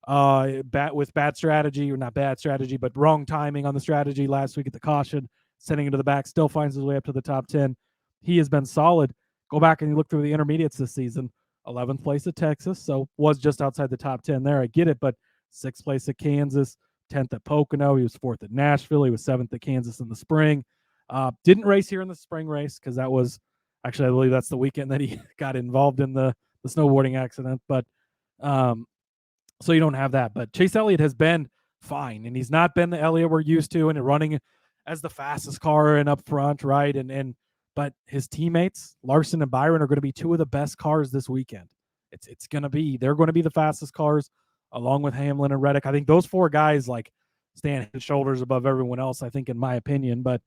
[SPEAKER 6] with bad strategy, or not bad strategy, but wrong timing on the strategy last week at the caution, sending it to the back, still finds his way up to the top 10. He has been solid. Go back and you look through the intermediates this season. 11th place at Texas, so was just outside the top 10 there. I get it, but 6th place at Kansas, 10th at Pocono. He was 4th at Nashville. He was 7th at Kansas in the spring. Didn't race here in the spring race because that was actually, I believe that's the weekend that he got involved in the snowboarding accident. But so you don't have that. But Chase Elliott has been fine, and he's not been the Elliott we're used to and running as the fastest car and up front, right? But his teammates, Larson and Byron, are going to be two of the best cars this weekend. They're going to be the fastest cars, along with Hamlin and Reddick. I think those four guys stand head and shoulders above everyone else, I think, in my opinion. But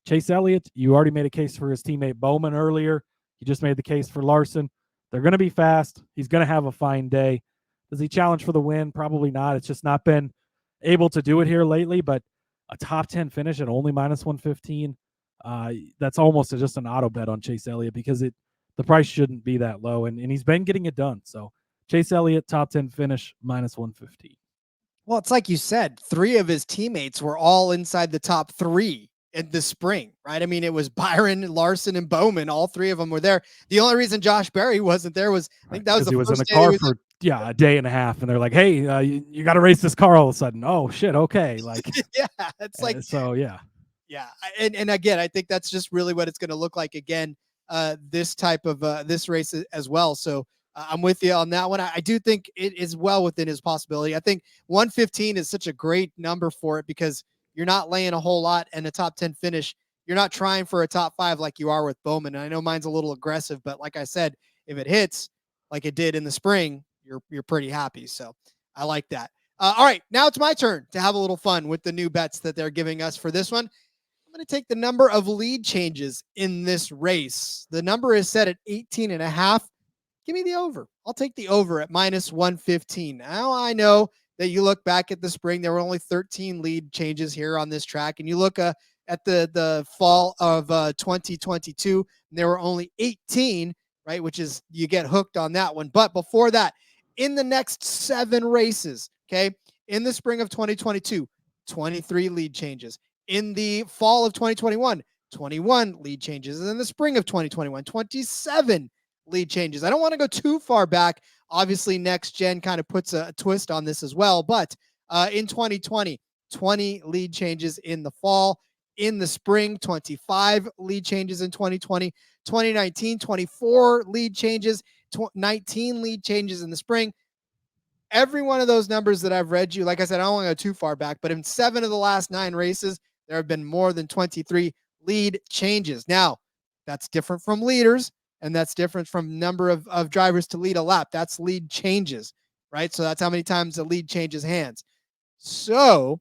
[SPEAKER 6] Chase Elliott, you already made a case for his teammate Bowman earlier. You just made the case for Larson. They're going to be fast. He's going to have a fine day. Does he challenge for the win? Probably not. It's just not been able to do it here lately. But a top 10 finish at only -115, that's almost just an auto bet on Chase Elliott because the price shouldn't be that low. And he's been getting it done. So Chase Elliott, top 10 finish, -115.
[SPEAKER 1] Well, it's like you said, 3 of his teammates were all inside the top 3 in the spring, right? I mean, it was Byron, Larson, and Bowman. All 3 of them were there. The only reason Josh Berry wasn't there was, I think that was the
[SPEAKER 6] he was in
[SPEAKER 1] first
[SPEAKER 6] the car
[SPEAKER 1] day
[SPEAKER 6] for a day and a half, and they're like, "Hey, you got to race this car." All of a sudden, oh shit, okay,
[SPEAKER 1] yeah, it's like yeah, and again, I think that's just really what it's going to look like again. This type of this race as well. So I'm with you on that one. I do think it is well within his possibility. I think 115 is such a great number for it because you're not laying a whole lot in a top 10 finish. You're not trying for a top 5 like you are with Bowman. And I know mine's a little aggressive, but like I said, if it hits like it did in the spring, you're pretty happy. So I like that. All right, now it's my turn to have a little fun with the new bets that they're giving us for this one. I'm going to take the number of lead changes in this race. The number is set at 18.5. Give me the over. I'll take the over at -115. Now I know that you look back at the spring, there were only 13 lead changes here on this track. And you look at the fall of 2022, and there were only 18, right? Which is, you get hooked on that one. But before that, in the next 7 races, okay, in the spring of 2022, 23 lead changes. In the fall of 2021, 21 lead changes. And in the spring of 2021, 27 lead changes. I don't want to go too far back. Obviously, next gen kind of puts a twist on this as well. But in 2020, 20 lead changes in the fall. In the spring, 25 lead changes in 2020. 2019, 24 lead changes. 19 lead changes in the spring. Every one of those numbers that I've read you, like I said, I don't want to go too far back, but in 7 of the last 9 races, there have been more than 23 lead changes. Now, that's different from leaders, and that's different from number of drivers to lead a lap. That's lead changes, right? So that's how many times the lead changes hands. So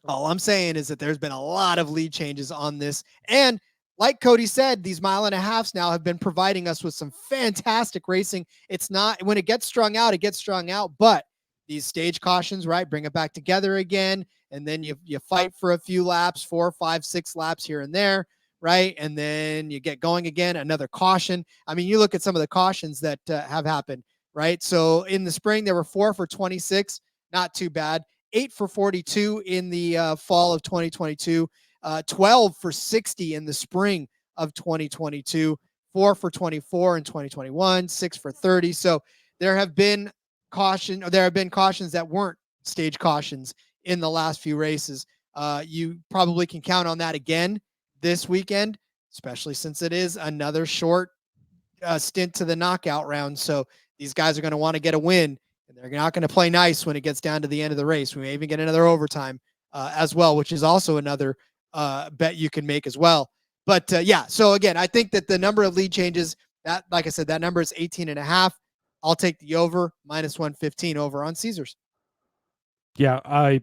[SPEAKER 1] all I'm saying is that there's been a lot of lead changes on this. And like Cody said, these 1.5 miles now have been providing us with some fantastic racing. It's not, when it gets strung out, it gets strung out, but these stage cautions, right, bring it back together again. And then you fight for a few laps, 4, 5, 6 laps here and there, right? And then you get going again, another caution. I mean, you look at some of the cautions that have happened, right? So in the spring, there were 4 for 26, not too bad. 8 for 42 in the fall of 2022. 12 for 60 in the spring of 2022, 4 for 24 in 2021, 6 for 30. So there have been cautions that weren't stage cautions in the last few races. You probably can count on that again this weekend, especially since it is another short stint to the knockout round. So these guys are going to want to get a win, and they're not going to play nice when it gets down to the end of the race. We may even get another overtime as well, which is also another bet you can make as well. But yeah, so again, I think that the number of lead changes, that, like I said, that number is 18.5. I'll take the over, -115 over on Caesars.
[SPEAKER 6] Yeah, I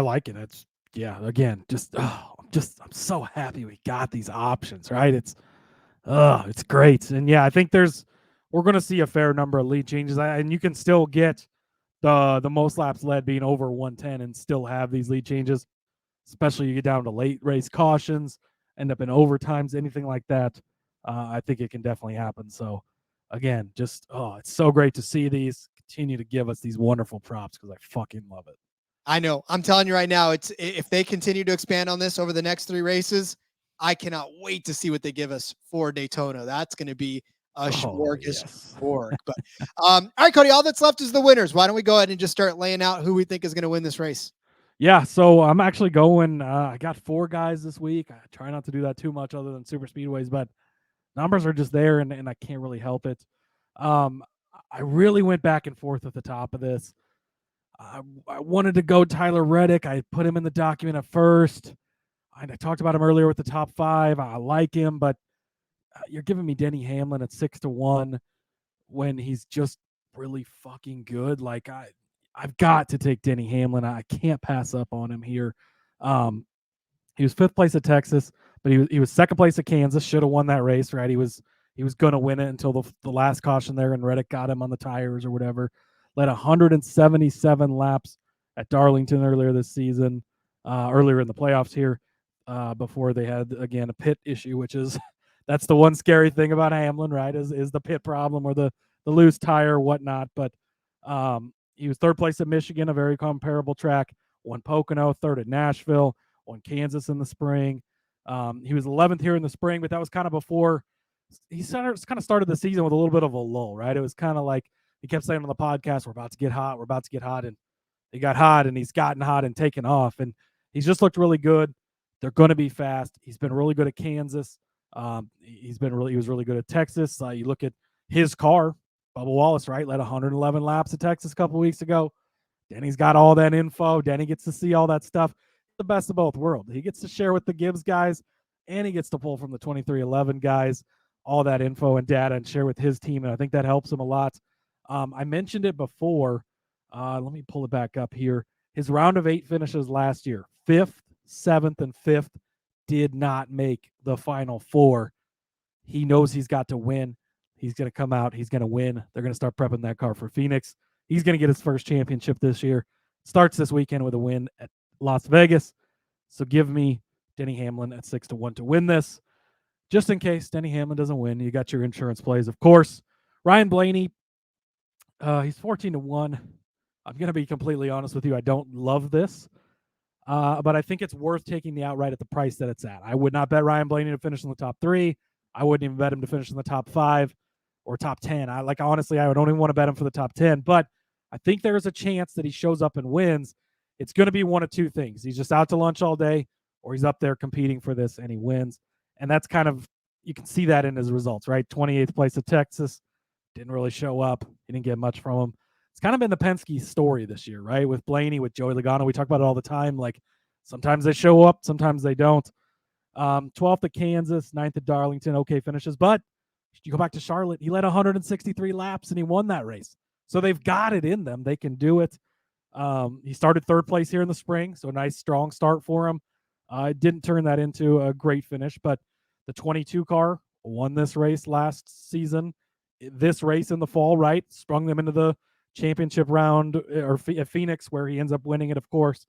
[SPEAKER 6] like it. It's, yeah, again, I'm so happy we got these options, right? It's great. And yeah, I think we're going to see a fair number of lead changes, and you can still get the most laps led being over 110 and still have these lead changes, especially you get down to late race cautions. end up in overtimes, anything like that, I think it can definitely happen. So again, just it's so great to see these continue to give us these wonderful props because I fucking love it.
[SPEAKER 1] I know. I'm telling you right now, if they continue to expand on this over the next 3 races, I cannot wait to see what they give us for Daytona. That's going to be a smorgasbord. But all right, Cody, all that's left is the winners. Why don't we go ahead and just start laying out who we think is going to win this race?
[SPEAKER 6] Yeah, so I'm actually going. I got 4 guys this week. I try not to do that too much other than super speedways, but numbers are just there, and I can't really help it. I really went back and forth at the top of this. I wanted to go Tyler Reddick. I put him in the document at first. I talked about him earlier with the top 5. I like him, but you're giving me Denny Hamlin at 6-1 when he's just really fucking good. Like I've got to take Denny Hamlin. I can't pass up on him here. He was 5th place at Texas, but he was 2nd place at Kansas. Should have won that race, right? He was going to win it until the last caution there, and Reddick got him on the tires or whatever. Led 177 laps at Darlington earlier this season, earlier in the playoffs here, before they had again a pit issue, which is that's the one scary thing about Hamlin, right? Is the pit problem or the loose tire or whatnot. But he was 3rd place at Michigan, a very comparable track. Won Pocono, 3rd at Nashville, won Kansas in the spring. He was 11th here in the spring, but that was kind of before he kind of started the season with a little bit of a lull, right? It was kind of like he kept saying on the podcast, we're about to get hot. We're about to get hot. And he got hot, and he's gotten hot and taken off. And he's just looked really good. They're going to be fast. He's been really good at Kansas. He was really good at Texas. You look at his car, Bubba Wallace, right? Led 111 laps at Texas a couple weeks ago. Denny's got all that info. Denny gets to see all that stuff. The best of both worlds. He gets to share with the Gibbs guys, and he gets to pull from the 2311 guys all that info and data and share with his team, and I think that helps him a lot. I mentioned it before. Let me pull it back up here. His round of 8 finishes last year, 5th, 7th, and 5th, did not make the final 4. He knows he's got to win. He's going to come out. He's going to win. They're going to start prepping that car for Phoenix. He's going to get his first championship this year. Starts this weekend with a win at Las Vegas. So give me Denny Hamlin at 6-1 to win this. Just in case Denny Hamlin doesn't win, you got your insurance plays, of course. Ryan Blaney, he's 14-1. I'm going to be completely honest with you. I don't love this, but I think it's worth taking the outright at the price that it's at. I would not bet Ryan Blaney to finish in the top 3. I wouldn't even bet him to finish in the top 5 or top 10. Honestly, I don't even want to bet him for the top 10, but I think there is a chance that he shows up and wins. It's going to be one of 2 things. He's just out to lunch all day, or he's up there competing for this and he wins. And that's kind of, you can see that in his results, right? 28th place at Texas, didn't really show up. He didn't get much from him. It's kind of been the Penske story this year, right? With Blaney, with Joey Logano. We talk about it all the time. Like sometimes they show up, sometimes they don't. 12th at Kansas, 9th at Darlington, okay finishes. But you go back to Charlotte, he led 163 laps and he won that race. So they've got it in them. They can do it. He started 3rd place here in the spring, so a nice, strong start for him. Didn't turn that into a great finish, but the 22 car won this race last season. This race in the fall, right, sprung them into the championship round at Phoenix, where he ends up winning it, of course.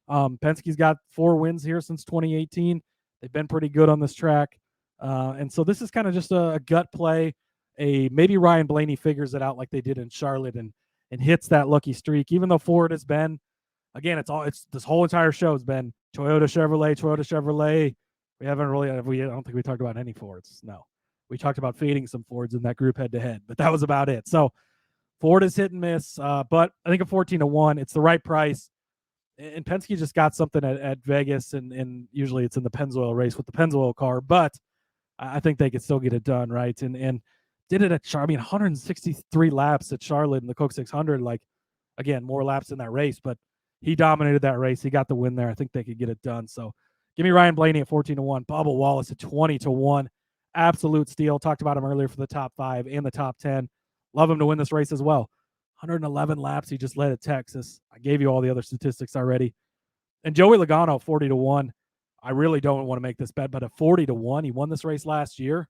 [SPEAKER 6] Penske's got 4 wins here since 2018. They've been pretty good on this track. And so this is kind of just a gut play. Maybe Ryan Blaney figures it out like they did in Charlotte and hits that lucky streak, even though Ford has been, again, it's this whole entire show has been Toyota Chevrolet. We haven't really, I don't think we talked about any Fords. No, we talked about fading some Fords in that group head to head, but that was about it. So Ford is hit and miss, but I think a 14-1, it's the right price. And Penske just got something at Vegas, and usually it's in the Pennzoil race with the Pennzoil car, but I think they could still get it done, right? And did it at Charlotte. 163 laps at Charlotte in the Coke 600. Like, again, more laps in that race, but he dominated that race. He got the win there. I think they could get it done. So give me Ryan Blaney at 14-1. Bubba Wallace at 20-1. Absolute steal. Talked about him earlier for the top 5 and the top 10. Love him to win this race as well. 111 laps he just led at Texas. I gave you all the other statistics already. And Joey Logano, 40-1. I really don't want to make this bet, but at 40-1, he won this race last year.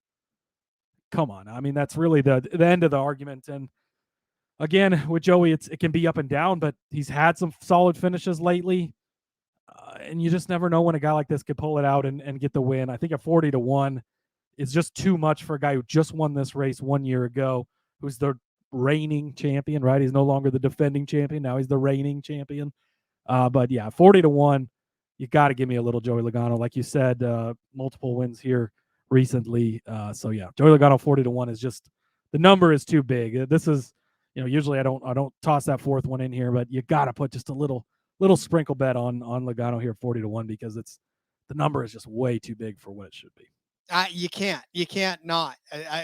[SPEAKER 6] Come on. I mean, that's really the end of the argument. And again, with Joey, it can be up and down, but he's had some solid finishes lately. And you just never know when a guy like this could pull it out and get the win. I think a 40-1 is just too much for a guy who just won this race 1 year ago, who's the reigning champion, right? He's no longer the defending champion. Now he's the reigning champion. But yeah, 40-1, you got to give me a little Joey Logano. Like you said, multiple wins here recently. So yeah, Joey Logano 40-1 is just, the number is too big. This is, usually I don't toss that fourth one in here, but you got to put just a little sprinkle bet on Logano here 40-1 because the number is just way too big for what it should be.
[SPEAKER 1] You can't not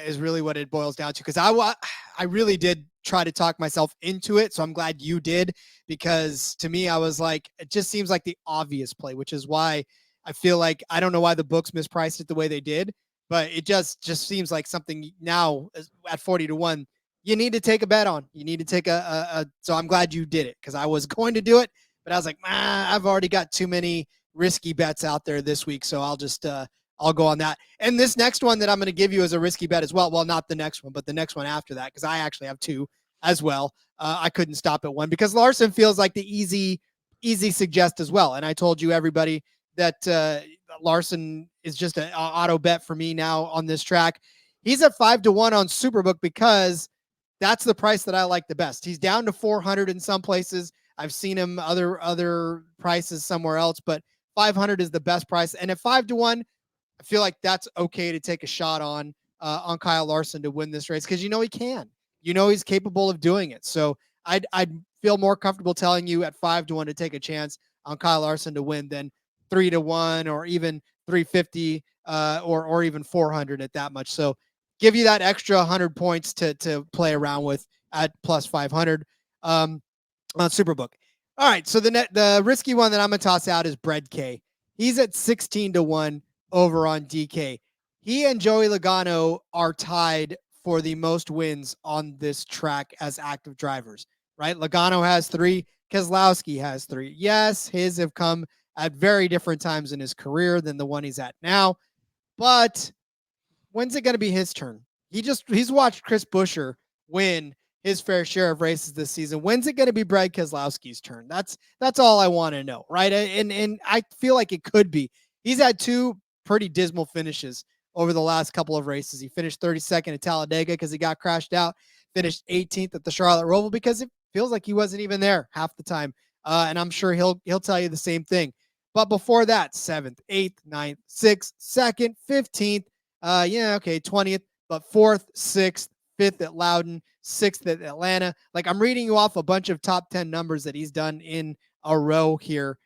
[SPEAKER 1] is really what it boils down to. Because I really did try to talk myself into it. So I'm glad you did, because to me, I was like, it just seems like the obvious play, which is why I feel like, I don't know why the books mispriced it the way they did, but it just seems like something now at 40-1, you need to take a bet on. You need to take so I'm glad you did it, because I was going to do it, but I was like, I've already got too many risky bets out there this week. So I'll just, I'll go on that. And this next one that I'm going to give you as a risky bet as well. Well, not the next one, but the next one after that, because I actually have two as well. I couldn't stop at one because Larson feels like the easy suggest as well. And I told you, everybody, that Larson is just an auto bet for me now on this track. He's at 5-1 on Superbook because that's the price that I like the best. He's down to 400 in some places. I've seen him other prices somewhere else, but 500 is the best price. And at 5-1, I feel like that's okay to take a shot on Kyle Larson to win this race, because he can. He's capable of doing it. So I'd feel more comfortable telling you at 5-1 to take a chance on Kyle Larson to win than 3-1 or even 350 or even 400 at that much. So give you that extra 100 points to play around with at plus 500 on Superbook. All right, so the risky one that I'm gonna toss out is Bread K. He's at 16-1 over on DK. He and Joey Logano are tied for the most wins on this track as active drivers, right? Logano has 3, Keselowski has 3. Yes, his have come at very different times in his career than the one he's at now, but when's it going to be his turn? He's watched Chris Buescher win his fair share of races this season. When's it going to be Brad Keselowski's turn? That's all I want to know, right? And I feel like it could be. He's had 2 pretty dismal finishes over the last couple of races. He finished 32nd at Talladega because he got crashed out, finished 18th at the Charlotte Roval because it feels like he wasn't even there half the time. And I'm sure he'll tell you the same thing. But before that, 7th, 8th, 9th, 6th, 2nd, 15th, 20th, but 4th, 6th, 5th at Loudon, 6th at Atlanta. Like, I'm reading you off a bunch of top 10 numbers that he's done in a row here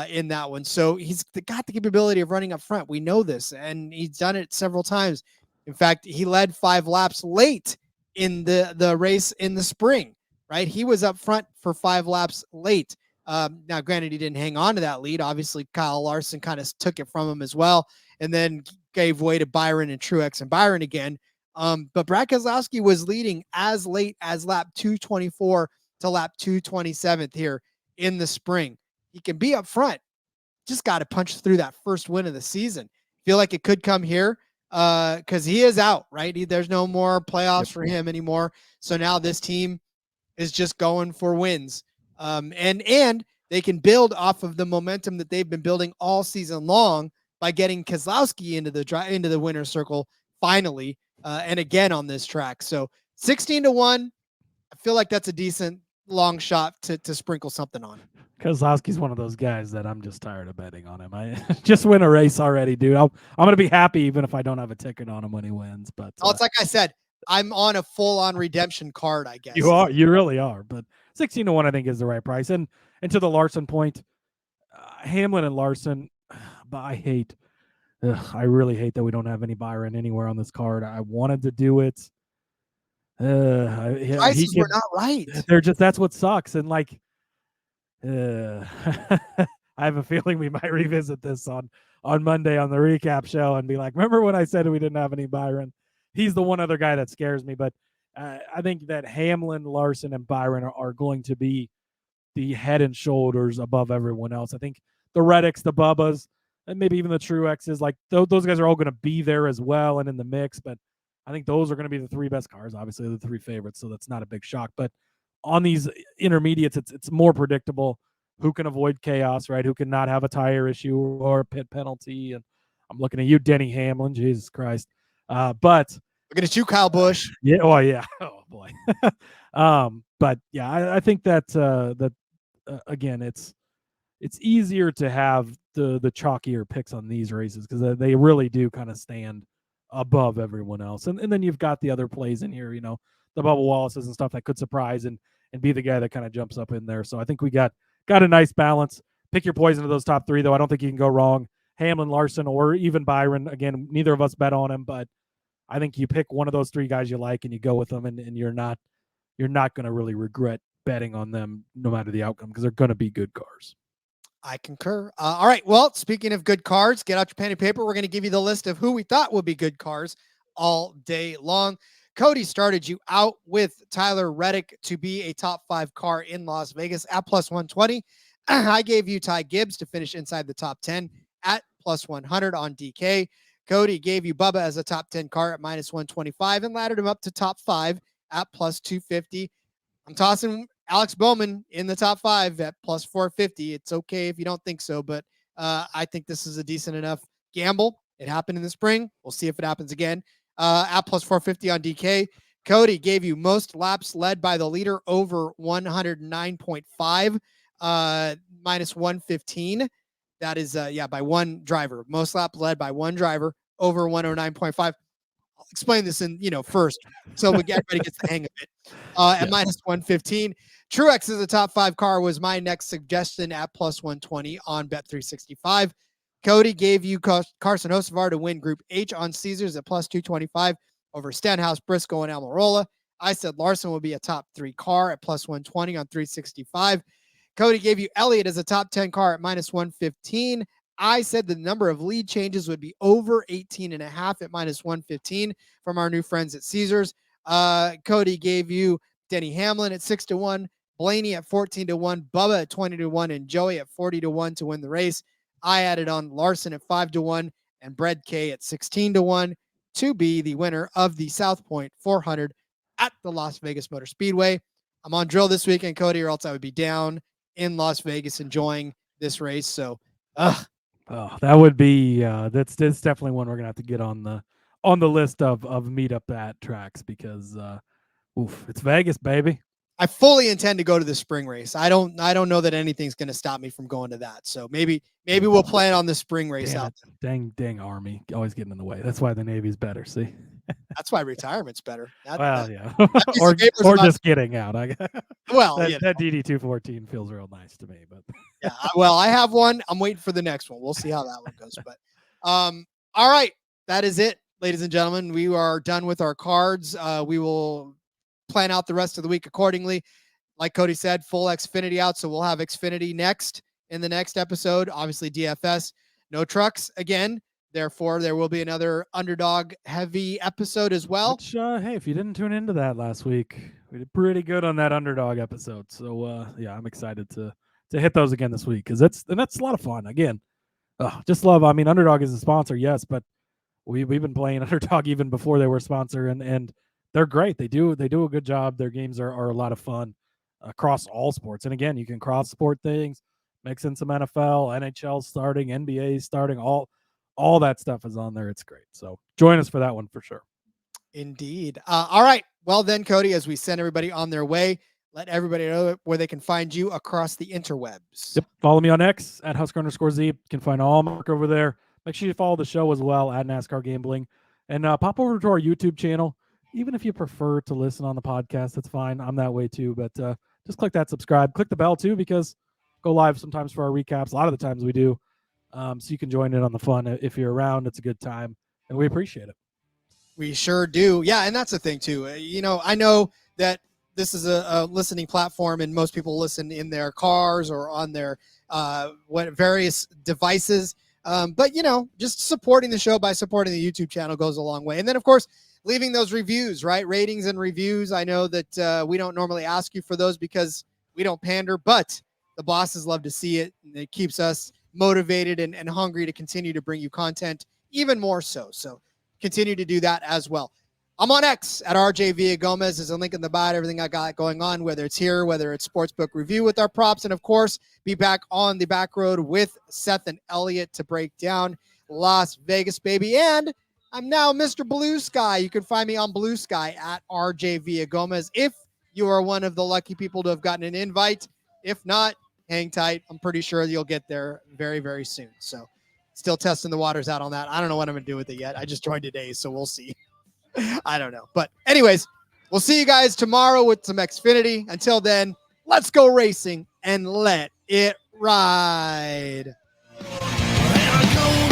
[SPEAKER 1] in that one. So he's got the capability of running up front. We know this, and he's done it several times. In fact, he led 5 laps late in the race in the spring, right? He was up front for 5 laps late. Now, granted, he didn't hang on to that lead. Obviously, Kyle Larson kind of took it from him as well, and then gave way to Byron and Truex and Byron again. But Brad Keselowski was leading as late as lap 224 to lap 227 here in the spring. He can be up front. Just got to punch through that first win of the season. Feel like it could come here because he is out, right? There's no more playoffs for him anymore. So now this team is just going for wins. And they can build off of the momentum that they've been building all season long by getting Keselowski into the winner's circle finally, and again on this track. So 16-1, I feel like that's a decent long shot to sprinkle something on.
[SPEAKER 6] Keselowski's one of those guys that I'm just tired of betting on him. I just win a race already, dude. I'm going to be happy even if I don't have a ticket on him when he wins. But
[SPEAKER 1] it's like I said, I'm on a full-on redemption card, I guess.
[SPEAKER 6] You really are. But 16-1, I think, is the right price. And to the Larson point, Hamlin and Larson, but I really hate that we don't have any Byron anywhere on this card. I wanted to do it.
[SPEAKER 1] Prices were not right.
[SPEAKER 6] That's what sucks. And like, I have a feeling we might revisit this on Monday on the recap show and be like, remember when I said we didn't have any Byron? He's the one other guy that scares me, but I think that Hamlin, Larson, and Byron are going to be the head and shoulders above everyone else. I think the Reddicks, the Bubbas, and maybe even the Truexes, like those guys are all going to be there as well and in the mix, but I think those are going to be the 3 best cars, obviously the 3 favorites, so that's not a big shock. But on these intermediates, it's more predictable. who can avoid chaos, right? Who can not have a tire issue or a pit penalty. And I'm looking at you, Denny Hamlin, Jesus Christ. But
[SPEAKER 1] looking at you, Kyle Busch.
[SPEAKER 6] yeah, oh yeah, oh boy. But yeah, I think that again, it's easier to have the chalkier picks on these races because they really do kind of stand above everyone else. And then you've got the other plays in here, the Bubba Wallaces and stuff that could surprise and be the guy that kind of jumps up in there. So I think we got a nice balance. Pick your poison of those top three, though. I don't think you can go wrong. Hamlin, Larson, or even Byron. Again, neither of us bet on him, but I think you pick one of those three guys you like and you go with them, and you're not going to really regret betting on them no matter the outcome because they're going to be good cars.
[SPEAKER 1] I concur. All right. Well, speaking of good cars, get out your pen and paper. We're going to give you the list of who we thought would be good cars all day long. Cody started you out with Tyler Reddick to be a top 5 car in Las Vegas at plus 120. I gave you Ty Gibbs to finish inside the top 10 at plus 100 on DK. Cody gave you Bubba as a top 10 car at minus 125 and laddered him up to top 5 at plus 250. I'm tossing Alex Bowman in the top 5 at plus 450. It's okay if you don't think so, but I think this is a decent enough gamble. It happened in the spring. We'll see if it happens again. At plus 450 on DK. Cody gave you most laps led by the leader over 109.5, minus 115. That is, by one driver. Most laps led by one driver over 109.5. I'll explain this in, first, so everybody gets the hang of it. At minus 115. Truex is a top 5 car was my next suggestion at plus 120 on Bet365. Cody gave you Carson Hocevar to win Group H on Caesars at plus 225 over Stenhouse, Briscoe, and Almirola. I said Larson would be a top 3 car at plus 120 on 365. Cody gave you Elliott as a top 10 car at minus 115. I said the number of lead changes would be over 18.5 at minus 115 from our new friends at Caesars. Cody gave you Denny Hamlin at 6-1, Blaney at 14-1, Bubba at 20-1, and Joey at 40-1 to win the race. I added on Larson at 5-1 and Brad K at 16-1 to be the winner of the South Point 400 at the Las Vegas Motor Speedway. I'm on drill this weekend, Cody, or else I would be down in Las Vegas enjoying this race. So,
[SPEAKER 6] that would be that's definitely one we're gonna have to get on the list of meetup at tracks because it's Vegas, baby.
[SPEAKER 1] I fully intend to go to the spring race. I don't know that anything's going to stop me from going to that. So maybe we'll plan on the spring race out.
[SPEAKER 6] Dang Army always getting in the way. That's why the Navy's better. See,
[SPEAKER 1] that's why retirement's better.
[SPEAKER 6] Yeah, or just getting out. That DD214 feels real nice to me. But
[SPEAKER 1] yeah, well, I have one. I'm waiting for the next one. We'll see how that one goes. But all right, that is it, ladies and gentlemen. We are done with our cards. We will plan out the rest of the week accordingly. Like Cody said, full Xfinity out. So we'll have Xfinity next in the next episode. Obviously DFS, no trucks again. Therefore, there will be another Underdog heavy episode as well.
[SPEAKER 6] Which, hey, if you didn't tune into that last week, we did pretty good on that Underdog episode. So yeah, I'm excited to hit those again this week because that's a lot of fun. Again, just love. I mean, Underdog is a sponsor, yes, but we've been playing Underdog even before they were a sponsor, and they're great. They do a good job. Their games are a lot of fun across all sports. And again, you can cross sport things, mix in some NFL, NHL starting, NBA starting, all that stuff is on there. It's great. So join us for that one for sure.
[SPEAKER 1] Indeed. All right. Well then, Cody, as we send everybody on their way, let everybody know where they can find you across the interwebs.
[SPEAKER 6] Yep. Follow me on X at Husker_Zeeb. You can find all Mark over there. Make sure you follow the show as well at NASCAR Gambling, and pop over to our YouTube channel. Even if you prefer to listen on the podcast, that's fine. I'm that way too. But just click that subscribe. Click the bell too, because go live sometimes for our recaps. A lot of the times we do. So you can join in on the fun. If you're around, it's a good time. And we appreciate it.
[SPEAKER 1] We sure do. Yeah, and that's the thing too. I know that this is a listening platform and most people listen in their cars or on their various devices. But, just supporting the show by supporting the YouTube channel goes a long way. And then, of course, leaving those reviews, right? Ratings and reviews. I know that we don't normally ask you for those because we don't pander, but the bosses love to see it. And it keeps us motivated and hungry to continue to bring you content even more so. So continue to do that as well. I'm on X at RJ Villagomez. There's a link in the bio, everything I got going on, whether it's here, whether it's Sportsbook Review with our props, and of course, be back on the back road with Seth and Elliot to break down Las Vegas, baby. And I'm now Mr. Blue Sky. You can find me on Blue Sky at RJ Villagomez if you are one of the lucky people to have gotten an invite. If not, hang tight. I'm pretty sure you'll get there very, very soon. So still testing the waters out on that. I don't know what I'm going to do with it yet. I just joined today, so we'll see. I don't know. But anyways, we'll see you guys tomorrow with some Xfinity. Until then, let's go racing and let it ride.
[SPEAKER 7] And I go